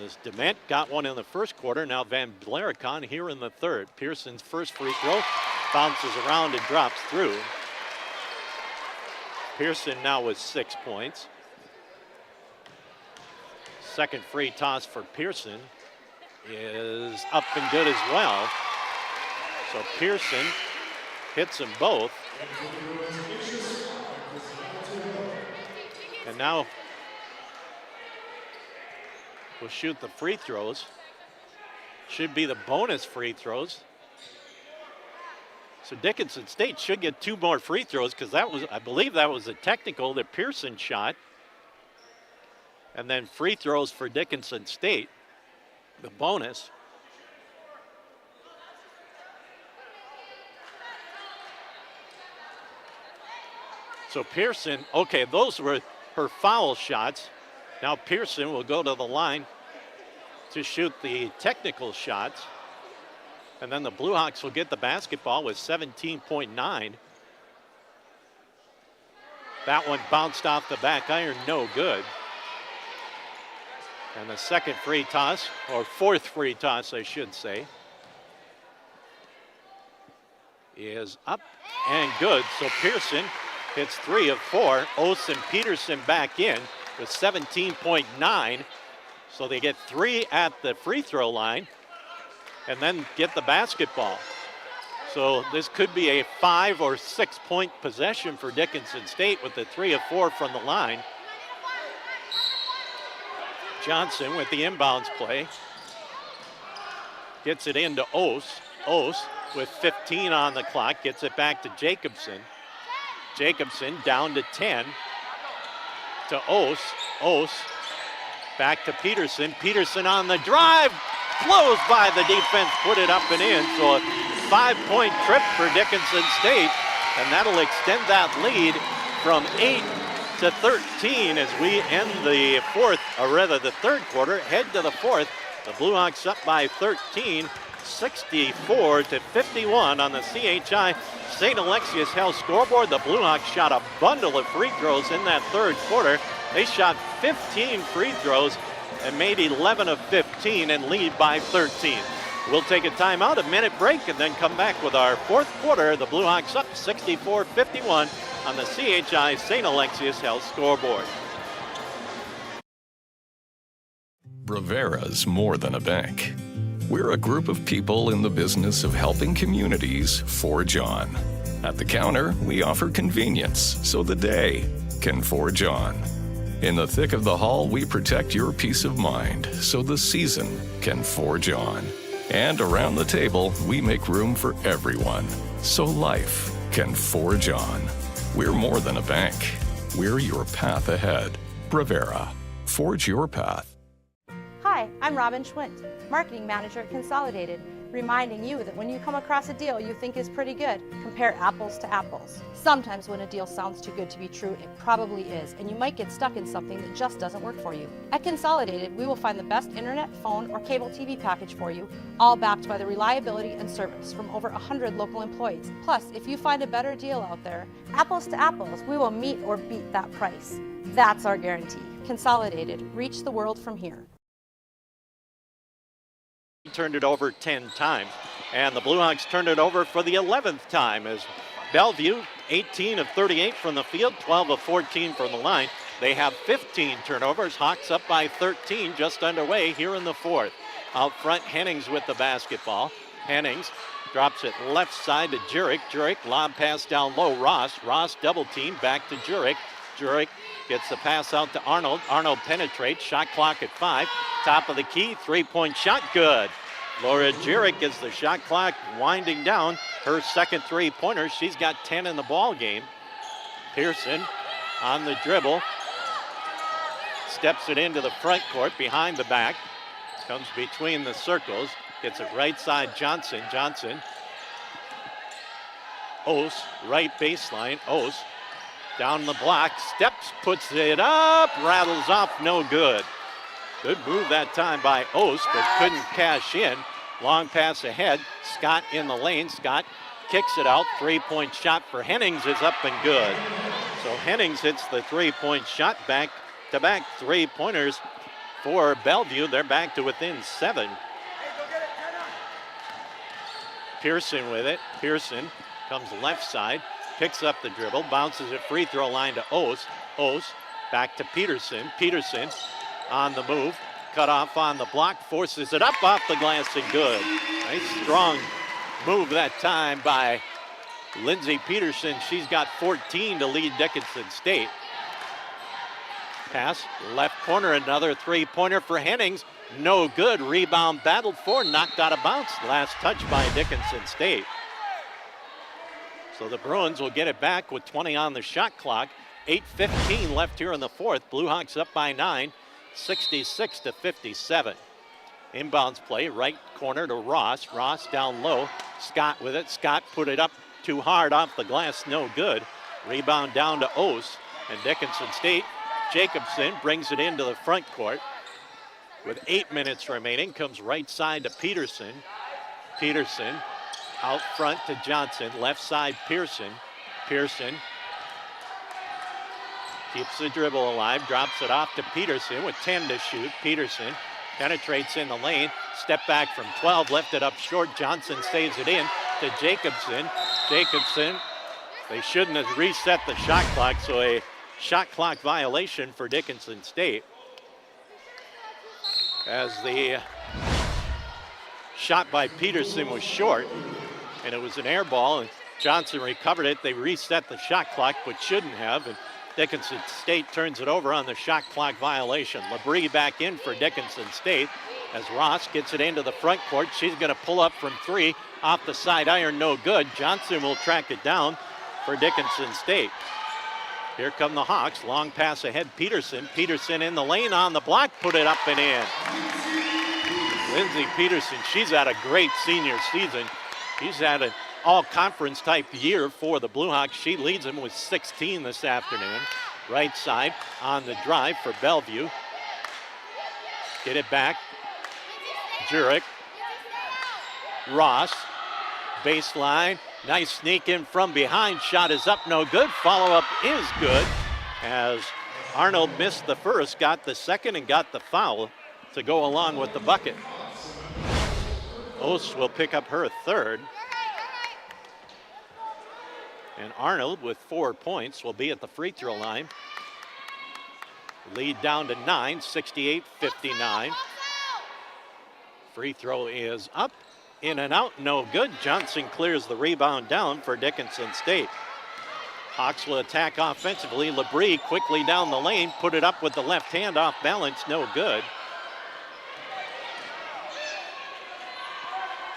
A: As Dement got one in the first quarter, now Van Blaricon here in the third. Pearson's first free throw bounces around and drops through. Pearson now with 6 points. Second free toss for Pearson is up and good as well. So Pearson hits them both. And now we'll shoot the free throws. Should be the bonus free throws. So Dickinson State should get 2 more free throws, because that was, I believe that was a technical that Pearson shot. And then free throws for Dickinson State, the bonus. So Pearson, okay, those were her foul shots. Now Pearson will go to the line to shoot the technical shots. And then the Blue Hawks will get the basketball with 17.9. That one bounced off the back iron, no good. And the second free toss, or fourth free toss, I should say, is up and good. So Pearson hits 3 of 4. Oates and Peterson back in with 17.9. So they get 3 at the free throw line and then get the basketball. So this could be a 5 or 6 point possession for Dickinson State with the 3 of 4 from the line. Johnson with the inbounds play. Gets it into Oates. Oates with 15 on the clock gets it back to Jacobson. Jacobson down to 10 to Oates. Oates back to Peterson. Peterson on the drive. Closed by the defense, put it up and in. So a 5-point trip for Dickinson State, and that'll extend that lead from 8 to 13 as we end the third quarter, head to the fourth. The Blue Hawks up by 13, 64 to 51 on the CHI St. Alexius Health scoreboard. The Blue Hawks shot a bundle of free throws in that third quarter. They shot 15 free throws and made 11 of 15 and lead by 13. We'll take a timeout, a minute break, and then come back with our fourth quarter. The Blue Hawks up 64-51 on the CHI St. Alexius Health scoreboard.
C: Rivera's more than a bank. We're a group of people in the business of helping communities forge on. At the counter, we offer convenience so the day can forge on. In the thick of the hall, we protect your peace of mind so the season can forge on. And around the table, we make room for everyone so life can forge on. We're more than a bank. We're your path ahead. Rivera, forge your path.
U: Hi, I'm Robin Schwint, Marketing Manager at Consolidated, reminding you that when you come across a deal you think is pretty good, compare apples to apples. Sometimes when a deal sounds too good to be true, it probably is, and you might get stuck in something that just doesn't work for you. At Consolidated, we will find the best internet, phone, or cable TV package for you, all backed by the reliability and service from over 100 local employees. Plus, if you find a better deal out there, apples to apples, we will meet or beat that price. That's our guarantee. Consolidated, reach the world from here.
A: Turned it over 10 times, and the Blue Hawks turned it over for the 11th time as Bellevue 18 of 38 from the field, 12 of 14 from the line. They have 15 turnovers. Hawks up by 13, just underway here in the fourth. Out front, Hennings with the basketball. Hennings drops it left side to Jurek. Jurek, lob pass down low, Ross. Ross double team, back to Jurek. Jurek gets the pass out to Arnold. Arnold penetrates, shot clock at 5. Top of the key, three-point shot, good. Laura Jurek gets the shot clock winding down. Her second three-pointer, she's got 10 in the ball game. Pearson on the dribble. Steps it into the front court, behind the back. Comes between the circles. Gets it right side, Johnson. Johnson. Ose, right baseline. Ose down the block. Steps, puts it up. Rattles off, no good. Good move that time by Ose, but couldn't cash in. Long pass ahead. Scott in the lane. Scott kicks it out. Three-point shot for Hennings is up and good. So Hennings hits the three-point shot. Back-to-back three-pointers for Bellevue. They're back to within 7. Pearson with it. Pearson comes left side, picks up the dribble, bounces it free throw line to Ose. Ose back to Peterson. Peterson on the move, cut off on the block, forces it up off the glass and good. Nice strong move that time by Lindsay Peterson. She's got 14 to lead Dickinson State. Pass, left corner, another three-pointer for Hennings. No good. Rebound battled for, knocked out of bounds. Last touch by Dickinson State. So the Bruins will get it back with 20 on the shot clock. 8:15 left here in the fourth. Blue Hawks up by 9, 66-57. Inbounds play, right corner to Ross. Ross down low. Scott with it. Scott put it up too hard off the glass, no good. Rebound down to Ose. And Dickinson State, Jacobson brings it into the front court. With 8 minutes remaining, comes right side to Peterson. Peterson out front to Johnson. Left side, Pearson. Pearson keeps the dribble alive, drops it off to Peterson with 10 to shoot. Peterson penetrates in the lane. Step back from 12, left it up short. Johnson saves it in to Jacobson. Jacobson, they shouldn't have reset the shot clock, so a shot clock violation for Dickinson State. As the shot by Peterson was short, and it was an air ball, and Johnson recovered it. They reset the shot clock, but shouldn't have, and Dickinson State turns it over on the shot clock violation. Labrie back in for Dickinson State as Ross gets it into the front court. She's going to pull up from 3, off the side iron, no good. Johnson will track it down for Dickinson State. Here come the Hawks. Long pass ahead, Peterson. Peterson in the lane, on the block, put it up and in. Lindsay Peterson, she's had a great senior season. She's had an all-conference type year for the Blue Hawks. She leads them with 16 this afternoon. Right side on the drive for Bellevue. Get it back. Jurek. Ross. Baseline. Nice sneak in from behind. Shot is up, no good. Follow-up is good as Arnold missed the first, got the second, and got the foul to go along with the bucket. Ose will pick up her third. And Arnold with 4 points will be at the free throw line. Lead down to 9, 68-59. Free throw is up. In and out, no good. Johnson clears the rebound down for Dickinson State. Hawks will attack offensively. Labrie quickly down the lane, put it up with the left hand off balance, no good.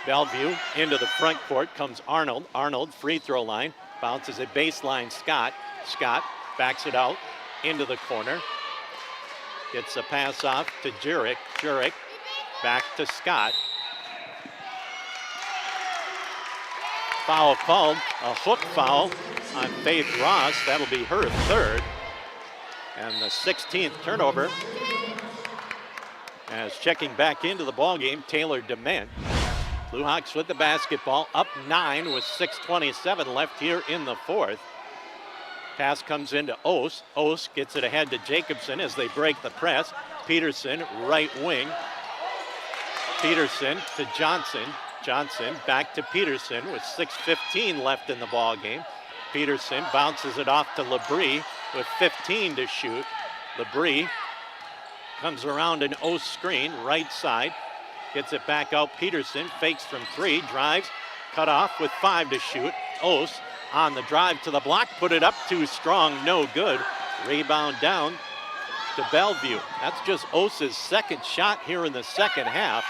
A: Bellevue into the front court comes Arnold. Arnold, free throw line, bounces it baseline, Scott. Scott backs it out into the corner. Gets a pass off to Jurek. Jurek back to Scott. Foul called, a hook foul on Faith Ross. That'll be her third. And the 16th turnover. As checking back into the ballgame, Taylor Dement. Blue Hawks with the basketball, up 9 with 6:27 left here in the fourth. Pass comes into Ose. Ose gets it ahead to Jacobson as they break the press. Peterson, right wing. Peterson to Johnson. Johnson back to Peterson with 6:15 left in the ball game. Peterson bounces it off to Labrie with 15 to shoot. Labrie comes around an Ose screen, right side. Gets it back out. Peterson fakes from 3, drives, cut off with 5 to shoot. Ose on the drive to the block, put it up too strong, no good. Rebound down to Bellevue. That's just Ose's second shot here in the second half.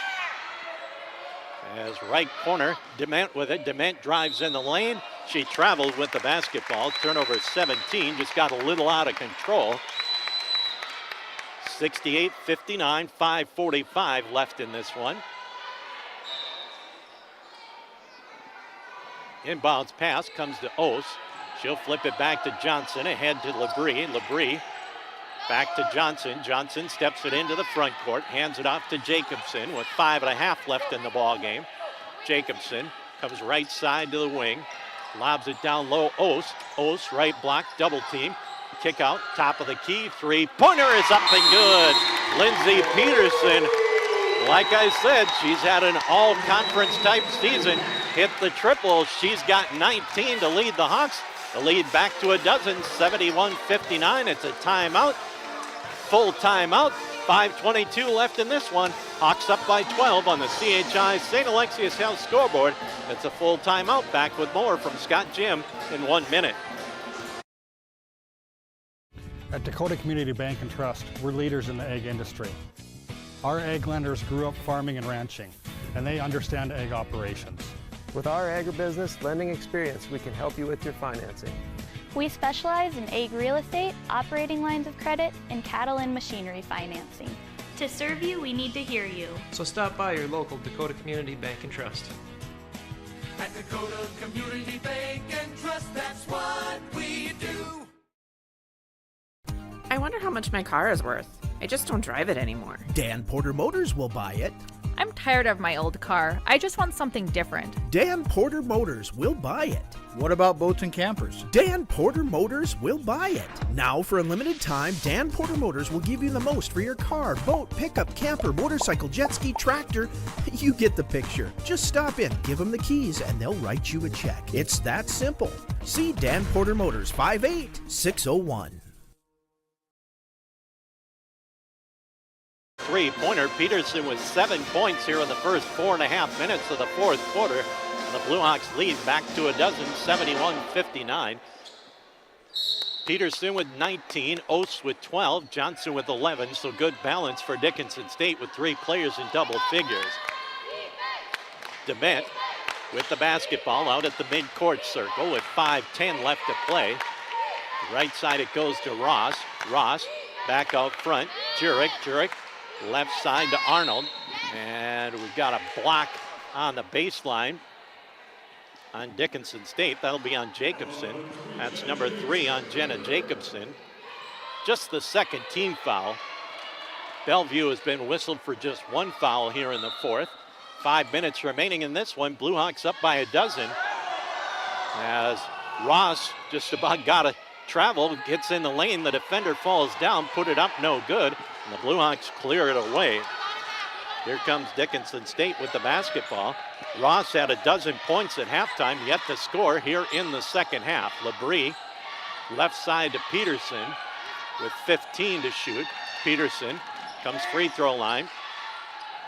A: As right corner, Dement with it. Dement drives in the lane. She traveled with the basketball. Turnover 17, just got a little out of control. 68-59, 5:45 left in this one. Inbounds pass comes to Ose. She'll flip it back to Johnson, ahead to Labrie. Labrie back to Johnson. Johnson steps it into the front court, hands it off to Jacobson with 5.5 left in the ball game. Jacobson comes right side to the wing, lobs it down low. Ose right block, double team. Kick out, top of the key, 3-pointer is up and good. Lindsay Peterson, like I said, she's had an all-conference type season. Hit the triple. She's got 19 to lead the Hawks. The lead back to a dozen, 71-59. It's a timeout, full timeout. 5:22 left in this one. Hawks up by 12 on the CHI St. Alexius House scoreboard. It's a full timeout. Back with more from Scott Jim in 1 minute.
F: At Dakota Community Bank and Trust, we're leaders in the egg industry. Our egg lenders grew up farming and ranching, and they understand egg operations.
G: With our agribusiness lending experience, we can help you with your financing.
I: We specialize in egg real estate, operating lines of credit, and cattle and machinery financing. To serve you, we need to hear you.
T: So stop by your local Dakota Community Bank and Trust.
E: At Dakota Community Bank and Trust, that's what we do.
H: I wonder how much my car is worth. I just don't drive it anymore.
D: Dan Porter Motors will buy it.
V: I'm tired of my old car. I just want something different.
D: Dan Porter Motors will buy it.
W: What about boats and campers?
D: Dan Porter Motors will buy it. Now, for a limited time, Dan Porter Motors will give you the most for your car, boat, pickup, camper, motorcycle, jet ski, tractor. You get the picture. Just stop in, give them the keys, and they'll write you a check. It's that simple. See Dan Porter Motors, 58601.
A: 3-pointer. Peterson with 7 points here in the first 4.5 minutes of the fourth quarter. And the Blue Hawks lead back to a dozen, 71-59. Peterson with 19, Ose with 12, Johnson with 11. So good balance for Dickinson State with 3 players in double figures. Dement with the basketball out at the midcourt circle with 5:10 left to play. Right side it goes to Ross. Ross back out front. Jurek. Left side to Arnold, and we've got a block on the baseline on Dickinson State. That'll be on Jacobson. That's number 3 on Jenna Jacobson. Just the second team foul. Bellevue has been whistled for just 1 foul here in the fourth. 5 minutes remaining in this one. Blue Hawks up by a dozen as Ross just about got a travel, gets in the lane. The defender falls down, put it up, no good. And the Blue Hawks clear it away. Here comes Dickinson State with the basketball. Ross had a dozen points at halftime, yet to score here in the second half. Labrie, left side to Peterson with 15 to shoot. Peterson comes free throw line,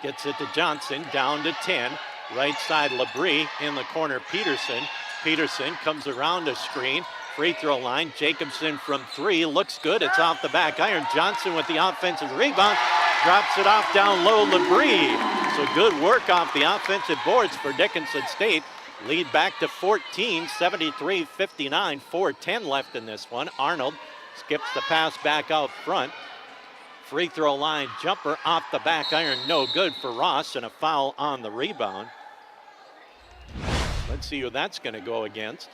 A: gets it to Johnson, down to 10. Right side Labrie, in the corner Peterson. Peterson comes around a screen. Free throw line, Jacobson from 3, looks good, it's off the back iron. Johnson with the offensive rebound, drops it off down low, Labrie. So good work off the offensive boards for Dickinson State. Lead back to 14, 73-59, 4:10 left in this one. Arnold skips the pass back out front. Free throw line jumper off the back iron, no good for Ross, and a foul on the rebound. Let's see who that's gonna go against.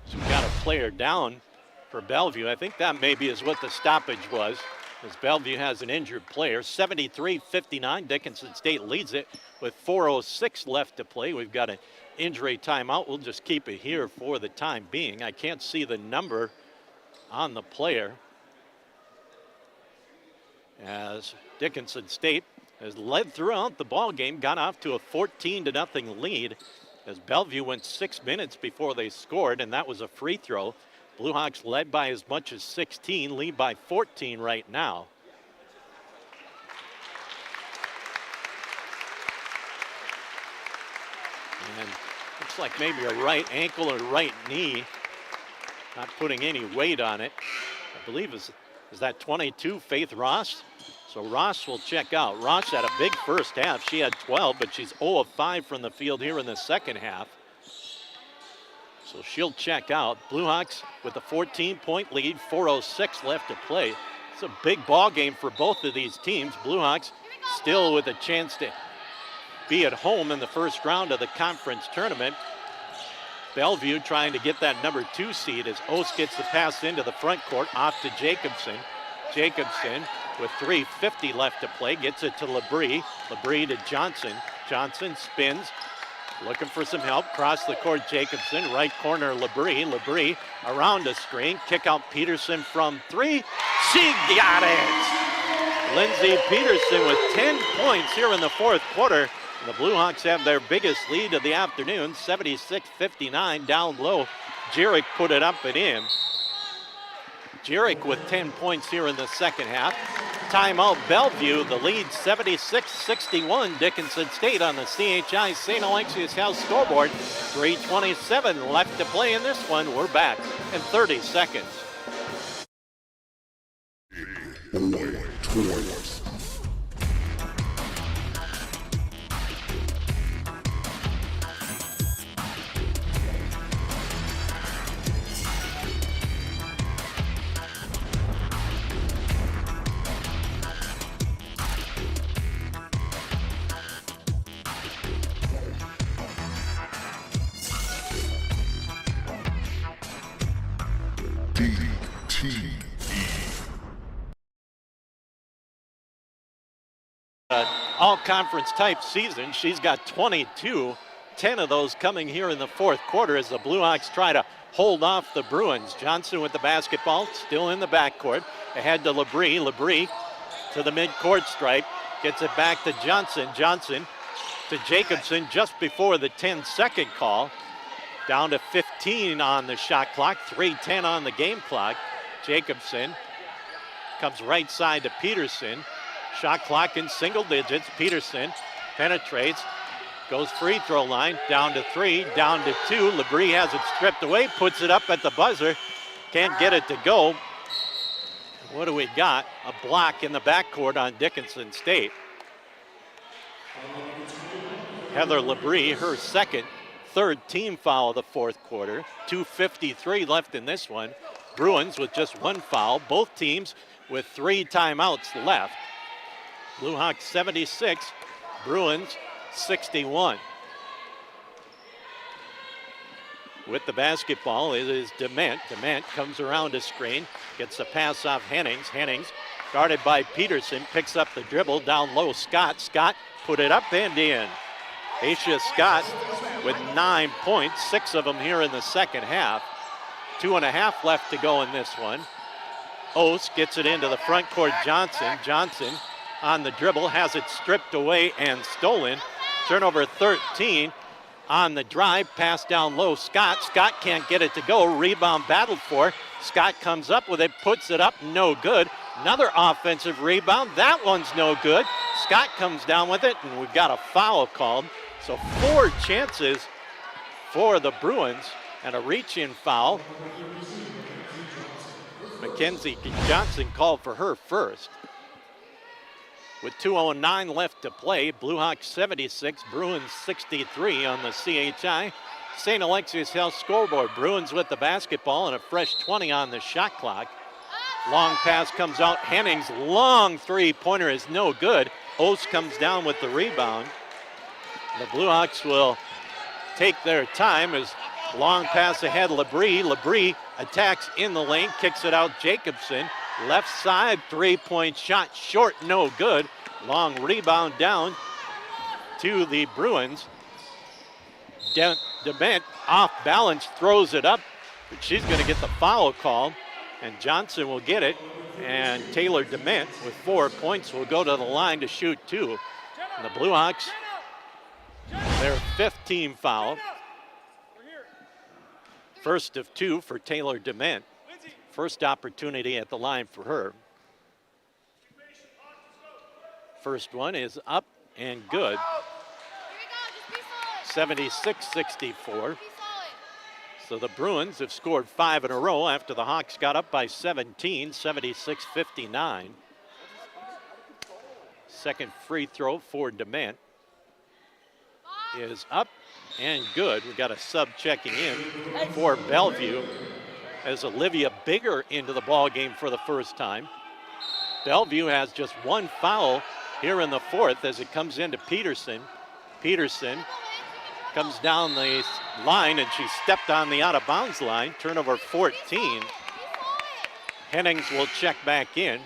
A: So we've got a player down for Bellevue. I think that maybe is what the stoppage was, as Bellevue has an injured player. 73-59, Dickinson State leads it with 4:06 left to play. We've got an injury timeout. We'll just keep it here for the time being. I can't see the number on the player, as Dickinson State has led throughout the ball game, got off to a 14-0 lead, as Bellevue went 6 minutes before they scored, and that was a free throw. Blue Hawks led by as much as 16, lead by 14 right now. Looks like maybe a right ankle or right knee. Not putting any weight on it. I believe is that 22, Faith Ross? So Ross will check out. Ross had a big first half. She had 12, but she's 0 of 5 from the field here in the second half. So she'll check out. Blue Hawks with a 14-point lead, 4:06 left to play. It's a big ball game for both of these teams. Blue Hawks still with a chance to be at home in the first round of the conference tournament. Bellevue trying to get that number 2 seed as Ost gets the pass into the front court, off to Jacobson. Jacobson with 3:50 left to play, gets it to Labrie. Labrie to Johnson. Johnson spins, looking for some help. Cross the court, Jacobson. Right corner, Labrie. Labrie around a screen. Kick out Peterson from 3. She got it! Lindsay Peterson with 10 points here in the fourth quarter. The Blue Hawks have their biggest lead of the afternoon, 76-59 down low. Jerick put it up and in. Jerick with 10 points here in the second half. Timeout Bellevue, the lead 76-61. Dickinson State on the CHI St. Alexius House scoreboard. 3:27 left to play in this one. We're back in 30 seconds. All-conference type season. She's got 22, 10 of those coming here in the fourth quarter as the Blue Hawks try to hold off the Bruins. Johnson with the basketball, still in the backcourt. Ahead to Labrie. Labrie to the midcourt stripe. Gets it back to Johnson. Johnson to Jacobson just before the 10-second call. Down to 15 on the shot clock, 3:10 on the game clock. Jacobson comes right side to Peterson. Shot clock in single digits. Peterson penetrates, goes free throw line, down to 3, down to 2. Labrie has it stripped away, puts it up at the buzzer. Can't get it to go. What do we got? A block in the backcourt on Dickinson State. Heather Labrie, her third team foul of the fourth quarter. 2:53 left in this one. Bruins with just one foul. Both teams with 3 timeouts left. Blue Hawks 76, Bruins 61. With the basketball, it is Dement. Dement comes around a screen, gets the pass off Hennings. Hennings guarded by Peterson, picks up the dribble down low. Scott put it up and in. Aisha Scott with 9 points, 6 of them here in the second half. 2.5 left to go in this one. Ost gets it into the front court. Johnson on the dribble, has it stripped away and stolen. Turnover 13 on the drive, pass down low. Scott can't get it to go. Rebound battled for. Scott comes up with it, puts it up, no good. Another offensive rebound, that one's no good. Scott comes down with it, and we've got a foul called. So 4 chances for the Bruins and a reach-in foul. Mackenzie Johnson called for her first. With 2:09 left to play, Blue Hawks 76, Bruins 63 on the CHI St. Alexius House scoreboard. Bruins with the basketball and a fresh 20 on the shot clock. Long pass comes out. Hennings' long three-pointer is no good. Ost comes down with the rebound. The Blue Hawks will take their time as long pass ahead. Labrie attacks in the lane, kicks it out. Jacobson. Left side, three-point shot, short, no good. Long rebound down to the Bruins. Dement off balance, throws it up, but she's going to get the foul call, and Johnson will get it. And Taylor Dement with 4 points will go to the line to shoot 2. And the Blue Hawks, their 5th team foul. First of 2 for Taylor Dement. First opportunity at the line for her. First one is up and good. 76-64. So the Bruins have scored 5 in a row after the Hawks got up by 17, 76-59. Second free throw for DeMint is up and good. We got a sub checking in for Bellevue as Olivia Bigger into the ball game for the first time. Bellevue has just one foul here in the fourth as it comes into Peterson. Peterson comes down the line and she stepped on the out of bounds line. Turnover 14. Hennings will check back in.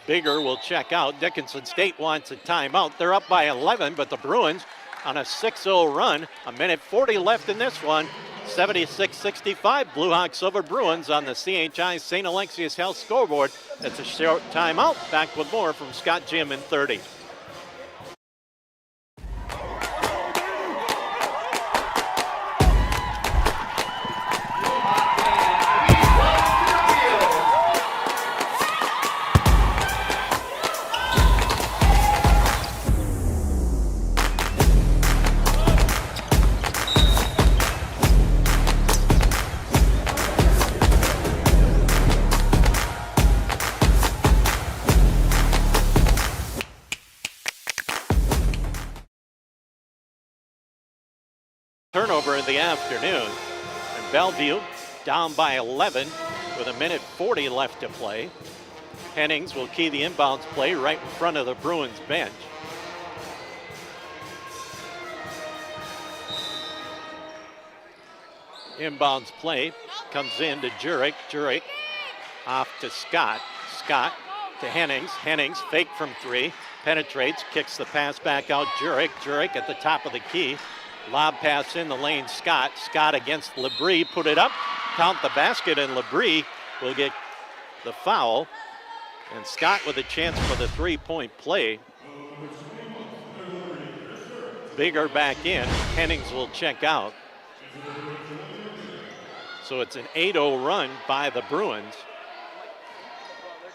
A: Bigger will check out. Dickinson State wants a timeout. They're up by 11, but the Bruins on a 6-0 run. A minute 40 left in this one. 76-65, Blue Hawks over Bruins on the CHI St. Alexius Health scoreboard. That's a short timeout. Back with more from Scott Jim in 30. Turnover in the afternoon, and Bellevue down by 11 with a minute 40 left to play. Hennings will key the inbounds play right in front of the Bruins bench. Inbounds play comes in to Jurek. Jurek off to Scott. Scott to Hennings. Hennings fake from three, penetrates, kicks the pass back out. Jurek. Jurek at the top of the key. Lob pass in the lane, Scott. Scott against Labrie, put it up, count the basket, and Labrie will get the foul. And Scott with a chance for the three-point play. Bigger back in, Hennings will check out. So it's an 8-0 run by the Bruins.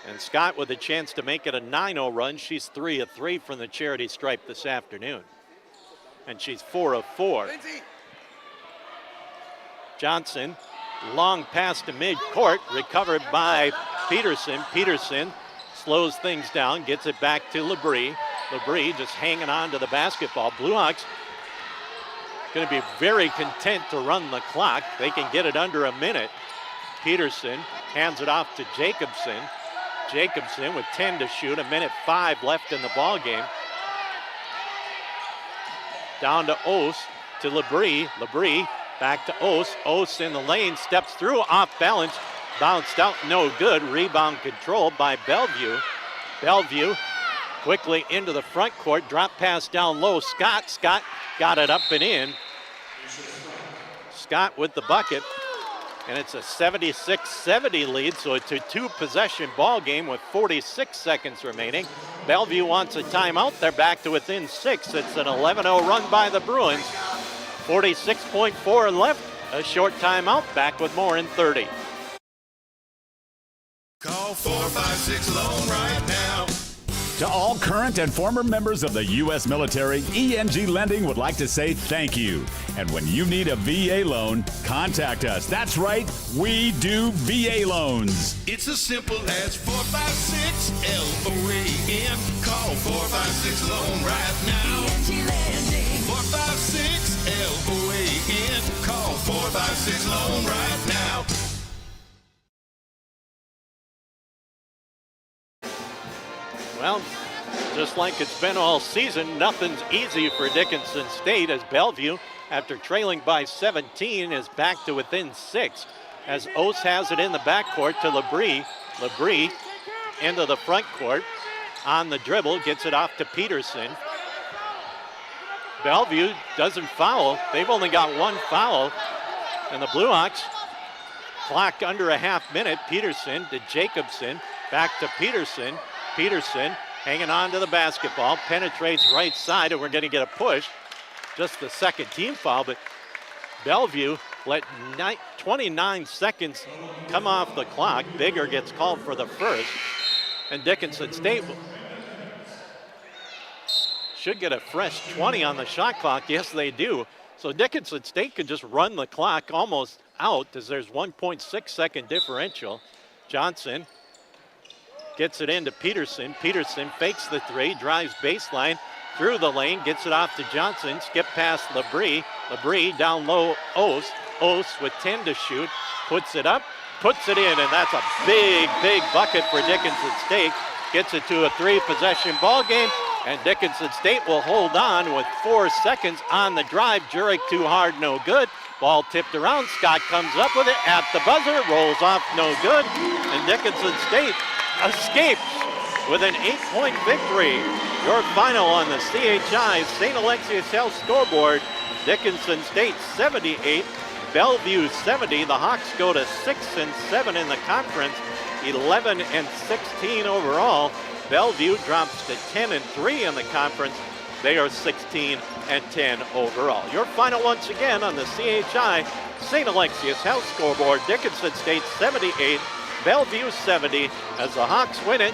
A: And Scott with a chance to make it a 9-0 run. She's 3 of 3 from the charity stripe this afternoon. And she's 4 of 4. Johnson, long pass to mid-court, recovered by Peterson. Peterson slows things down, gets it back to Labrie. Labrie just hanging on to the basketball. Blue Hawks going to be very content to run the clock. They can get it under a minute. Peterson hands it off to Jacobson. Jacobson with 10 to shoot, a minute 5 left in the ball game. Down to Ose, to Labrie. Labrie back to Ose. Ose in the lane, steps through, off balance, bounced out, no good. Rebound controlled by Bellevue. Bellevue quickly into the front court, drop pass down low. Scott got it up and in. Scott with the bucket, and it's a 76-70 lead, so it's a two-possession ball game with 46 seconds remaining. Bellevue wants a timeout. They're back to within 6. It's an 11-0 run by the Bruins. 46.4 left. A short timeout. Back with more in 30.
E: Call 456-LOAN right now.
J: To all current and former members of the U.S. military, ENG Lending would like to say thank you. And when you need a VA loan, contact us. That's right, we do VA loans.
E: It's as simple as 456-LOAN. Call 456-LOAN right now. ENG Lending. 456-LOAN. Call 456-LOAN right now.
A: Well, just like it's been all season, nothing's easy for Dickinson State as Bellevue, after trailing by 17, is back to within 6. As Ose has it in the backcourt to Labrie. Labrie into the front court. On the dribble, gets it off to Peterson. Bellevue doesn't foul. They've only got one foul. And the Blue Hawks clock under a half minute. Peterson to Jacobson. Back to Peterson. Peterson hanging on to the basketball, penetrates right side, and we're going to get a push. Just the second team foul, but Bellevue let 29 seconds come off the clock. Bigger gets called for the first, and Dickinson State should get a fresh 20 on the shot clock. Yes, they do. So Dickinson State can just run the clock almost out as there's 1.6 second differential. Johnson gets it into Peterson. Peterson fakes the three, drives baseline through the lane, gets it off to Johnson, skip past Labrie. Labrie down low, Ost. Ost with 10 to shoot, puts it up, puts it in, and that's a big, big bucket for Dickinson State. Gets it to a 3-possession ball game, and Dickinson State will hold on with 4 seconds on the drive. Jurek too hard, no good. Ball tipped around, Scott comes up with it at the buzzer, rolls off, no good, and Dickinson State escapes with an 8-point victory. Your final on the CHI St. Alexius Health scoreboard, Dickinson State 78, Bellevue 70. The Hawks go to 6-7 in the conference, 11-16 overall. Bellevue drops to 10-3 in the conference. They are 16-10 overall. Your final once again on the CHI St. Alexius Health scoreboard, Dickinson State 78, Bellevue 70, as the Hawks win it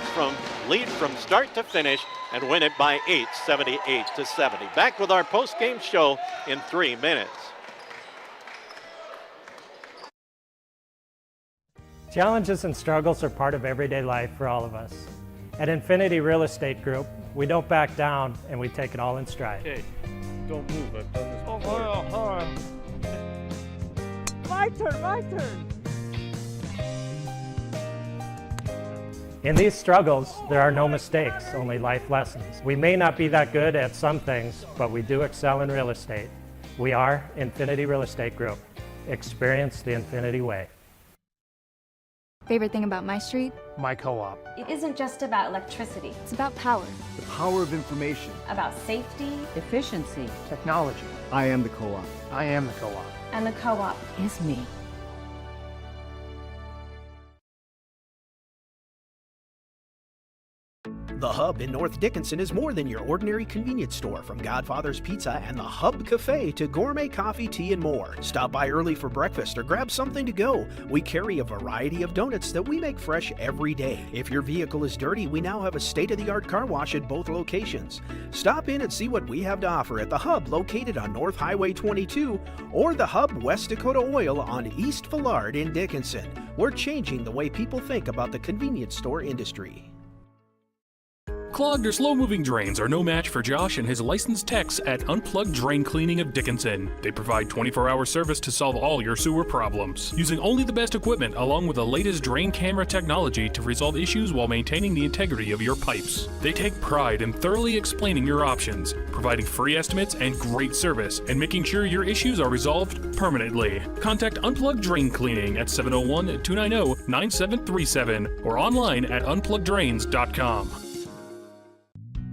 A: lead from start to finish and win it by 8, 78-70. Back with our post-game show in 3 minutes.
M: Challenges and struggles are part of everyday life for all of us. At Infinity Real Estate Group, we don't back down and we take it all in stride.
K: Okay, don't move. I've done this before. My turn.
M: In these struggles, there are no mistakes, only life lessons. We may not be that good at some things, but we do excel in real estate. We are Infinity Real Estate Group. Experience the Infinity way.
O: Favorite thing about my street?
W: My co-op.
P: It isn't just about electricity.
O: It's about power.
Q: The power of information.
P: About safety,
T: Efficiency. Technology.
Q: I am the co-op.
W: I am the co-op.
P: and the co-op
B: is me.
D: The Hub in North Dickinson is more than your ordinary convenience store. From Godfather's Pizza and the Hub Cafe to gourmet coffee, tea, and more. Stop by early for breakfast or grab something to go. We carry a variety of donuts that we make fresh every day. If your vehicle is dirty, we now have a state-of-the-art car wash at both locations. Stop in and see what we have to offer at the Hub located on North Highway 22 or the Hub West Dakota Oil on East Villard in Dickinson. We're changing the way people think about the convenience store industry.
R: Clogged or slow-moving drains are no match for Josh and his licensed techs at Unplugged Drain Cleaning of Dickinson. They provide 24-hour service to solve all your sewer problems, using only the best equipment along with the latest drain camera technology to resolve issues while maintaining the integrity of your pipes. They take pride in thoroughly explaining your options, providing free estimates and great service, and making sure your issues are resolved permanently. Contact Unplugged Drain Cleaning at 701-290-9737 or online at unpluggeddrains.com.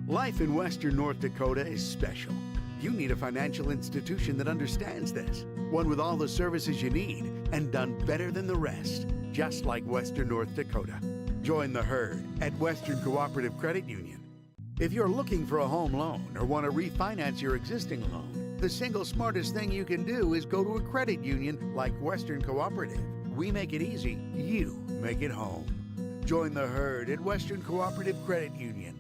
S: Life in Western North Dakota is special. You need a financial institution that understands this. One with all the services you need and done better than the rest, just like Western North Dakota. Join the herd at Western Cooperative Credit Union. If you're looking for a home loan or want to refinance your existing loan, the single smartest thing you can do is go to a credit union like Western Cooperative. We make it easy, you make it home. Join the herd at Western Cooperative Credit Union.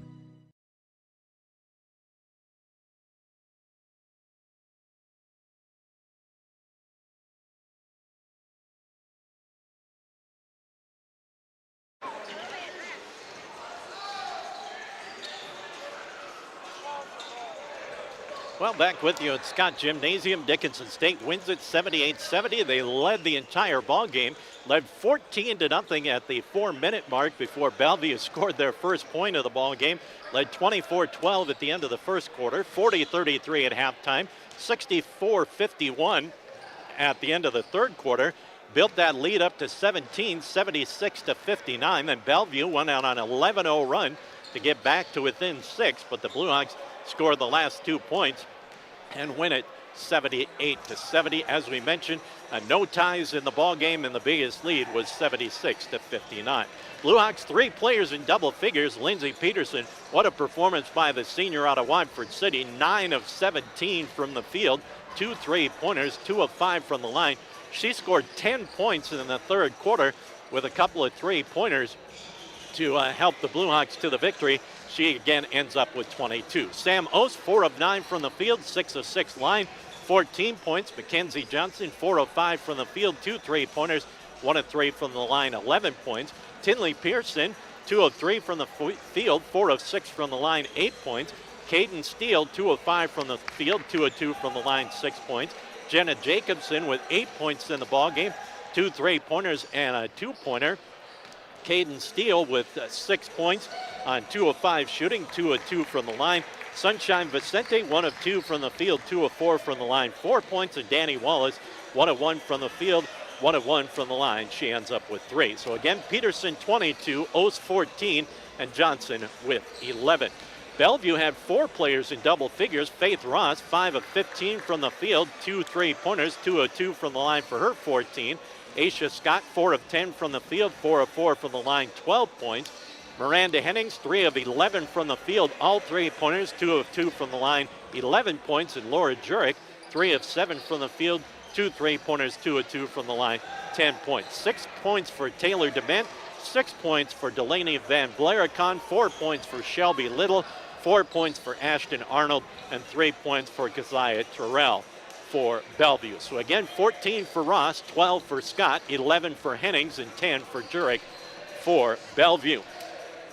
A: Well, back with you at Scott Gymnasium. Dickinson State wins it 78-70. They led the entire ball game, led 14-0 at the 4-minute mark before Bellevue scored their first point of the ball game. Led 24-12 at the end of the first quarter, 40-33 at halftime, 64-51 at the end of the third quarter. Built that lead up to 17, 76-59. Then Bellevue went out on an 11-0 run to get back to within 6, but the Blue Hawks scored the last 2 points and win it 78-70. As we mentioned, no ties in the ball game, and the biggest lead was 76-59. Blue Hawks 3 players in double figures. Lindsey Peterson, what a performance by the senior out of Watford City. 9 of 17 from the field, 2 3-pointers, 2 of 5 from the line. She scored 10 points in the third quarter with a couple of 3-pointers. to help the Blue Hawks to the victory. She again ends up with 22. Sam Ost, 4 of 9 from the field, 6 of 6 line, 14 points. Mackenzie Johnson, 4 of 5 from the field, 2 3-pointers, 1 of 3 from the line, 11 points. Tinley Pearson, 2 of 3 from the field, 4 of 6 from the line, 8 points. Caden Steele, 2 of 5 from the field, 2 of 2 from the line, 6 points. Jenna Jacobson with 8 points in the ballgame, 2 3-pointers and a 2-pointer. Caden Steele with 6 points on 2 of 5 shooting, 2 of 2 from the line. Sunshine Vicente, 1 of 2 from the field, 2 of 4 from the line, 4 points. And Danny Wallace, 1 of 1 from the field, 1 of 1 from the line. She ends up with 3. So again, Peterson 22, Ost 14, and Johnson with 11. Bellevue had 4 players in double figures. Faith Ross, 5 of 15 from the field, 2 3-pointers, 2 of 2 from the line for her 14. Aisha Scott, 4 of 10 from the field, 4 of 4 from the line, 12 points. Miranda Hennings, 3 of 11 from the field, all 3-pointers, 2 of 2 from the line, 11 points. And Laura Jurek, 3 of 7 from the field, 2 3-pointers, 2 of 2 from the line, 10 points. 6 points for Taylor DeMent, 6 points for Delaney Van Blaricon, 4 points for Shelby Little, 4 points for Ashton Arnold, and 3 points for Keziah Terrell for Bellevue. So again, 14 for Ross, 12 for Scott, 11 for Hennings, and 10 for Jurek for Bellevue.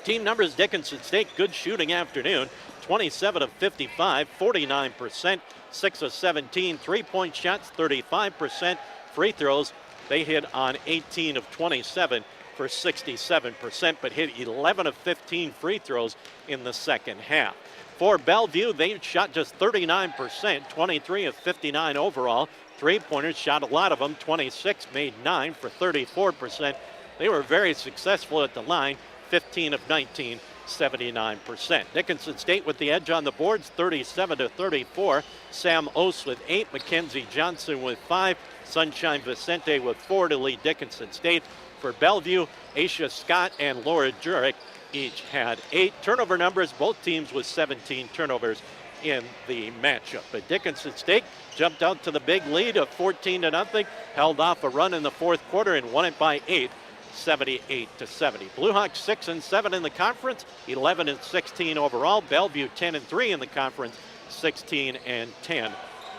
A: Team numbers: Dickinson State, good shooting afternoon, 27 of 55, 49%, 6 of 17, 3-point shots, 35%, free throws. They hit on 18 of 27 for 67%, but hit 11 of 15 free throws in the second half. For Bellevue, they shot just 39%, 23 of 59 overall. 3-pointers, shot a lot of them, 26, made 9 for 34%. They were very successful at the line, 15 of 19, 79%. Dickinson State with the edge on the boards, 37 to 34. Sam Ost with 8, Mackenzie Johnson with 5, Sunshine Vicente with 4 to lead Dickinson State. For Bellevue, Aisha Scott and Laura Jurek each had 8 turnover numbers. Both teams with 17 turnovers in the matchup. But Dickinson State jumped out to the big lead of 14 to nothing, held off a run in the fourth quarter and won it by 8, 78 to 70. Blue Hawks 6 and 7 in the conference, 11 and 16 overall. Bellevue 10 and 3 in the conference, 16 and 10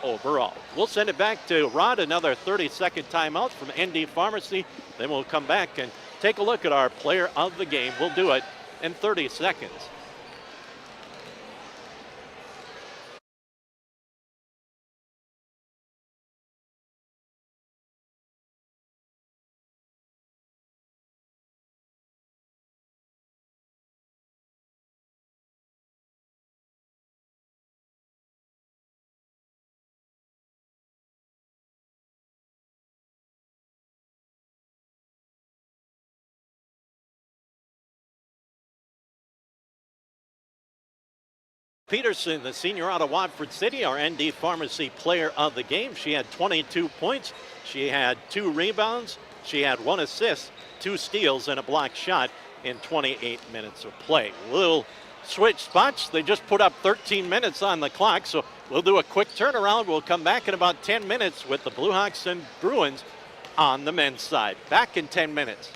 A: overall. We'll send it back to Rod, another 30-second timeout from ND Pharmacy. Then we'll come back and take a look at our player of the game. We'll do it in 30 seconds. Peterson, the senior out of Watford City, our ND Pharmacy player of the game. She had 22 points. She had 2 rebounds. She had 1 assist, 2 steals, and a blocked shot in 28 minutes of play. We'll switch spots. They just put up 13 minutes on the clock, so we'll do a quick turnaround. We'll come back in about 10 minutes with the Blue Hawks and Bruins on the men's side. Back in 10 minutes.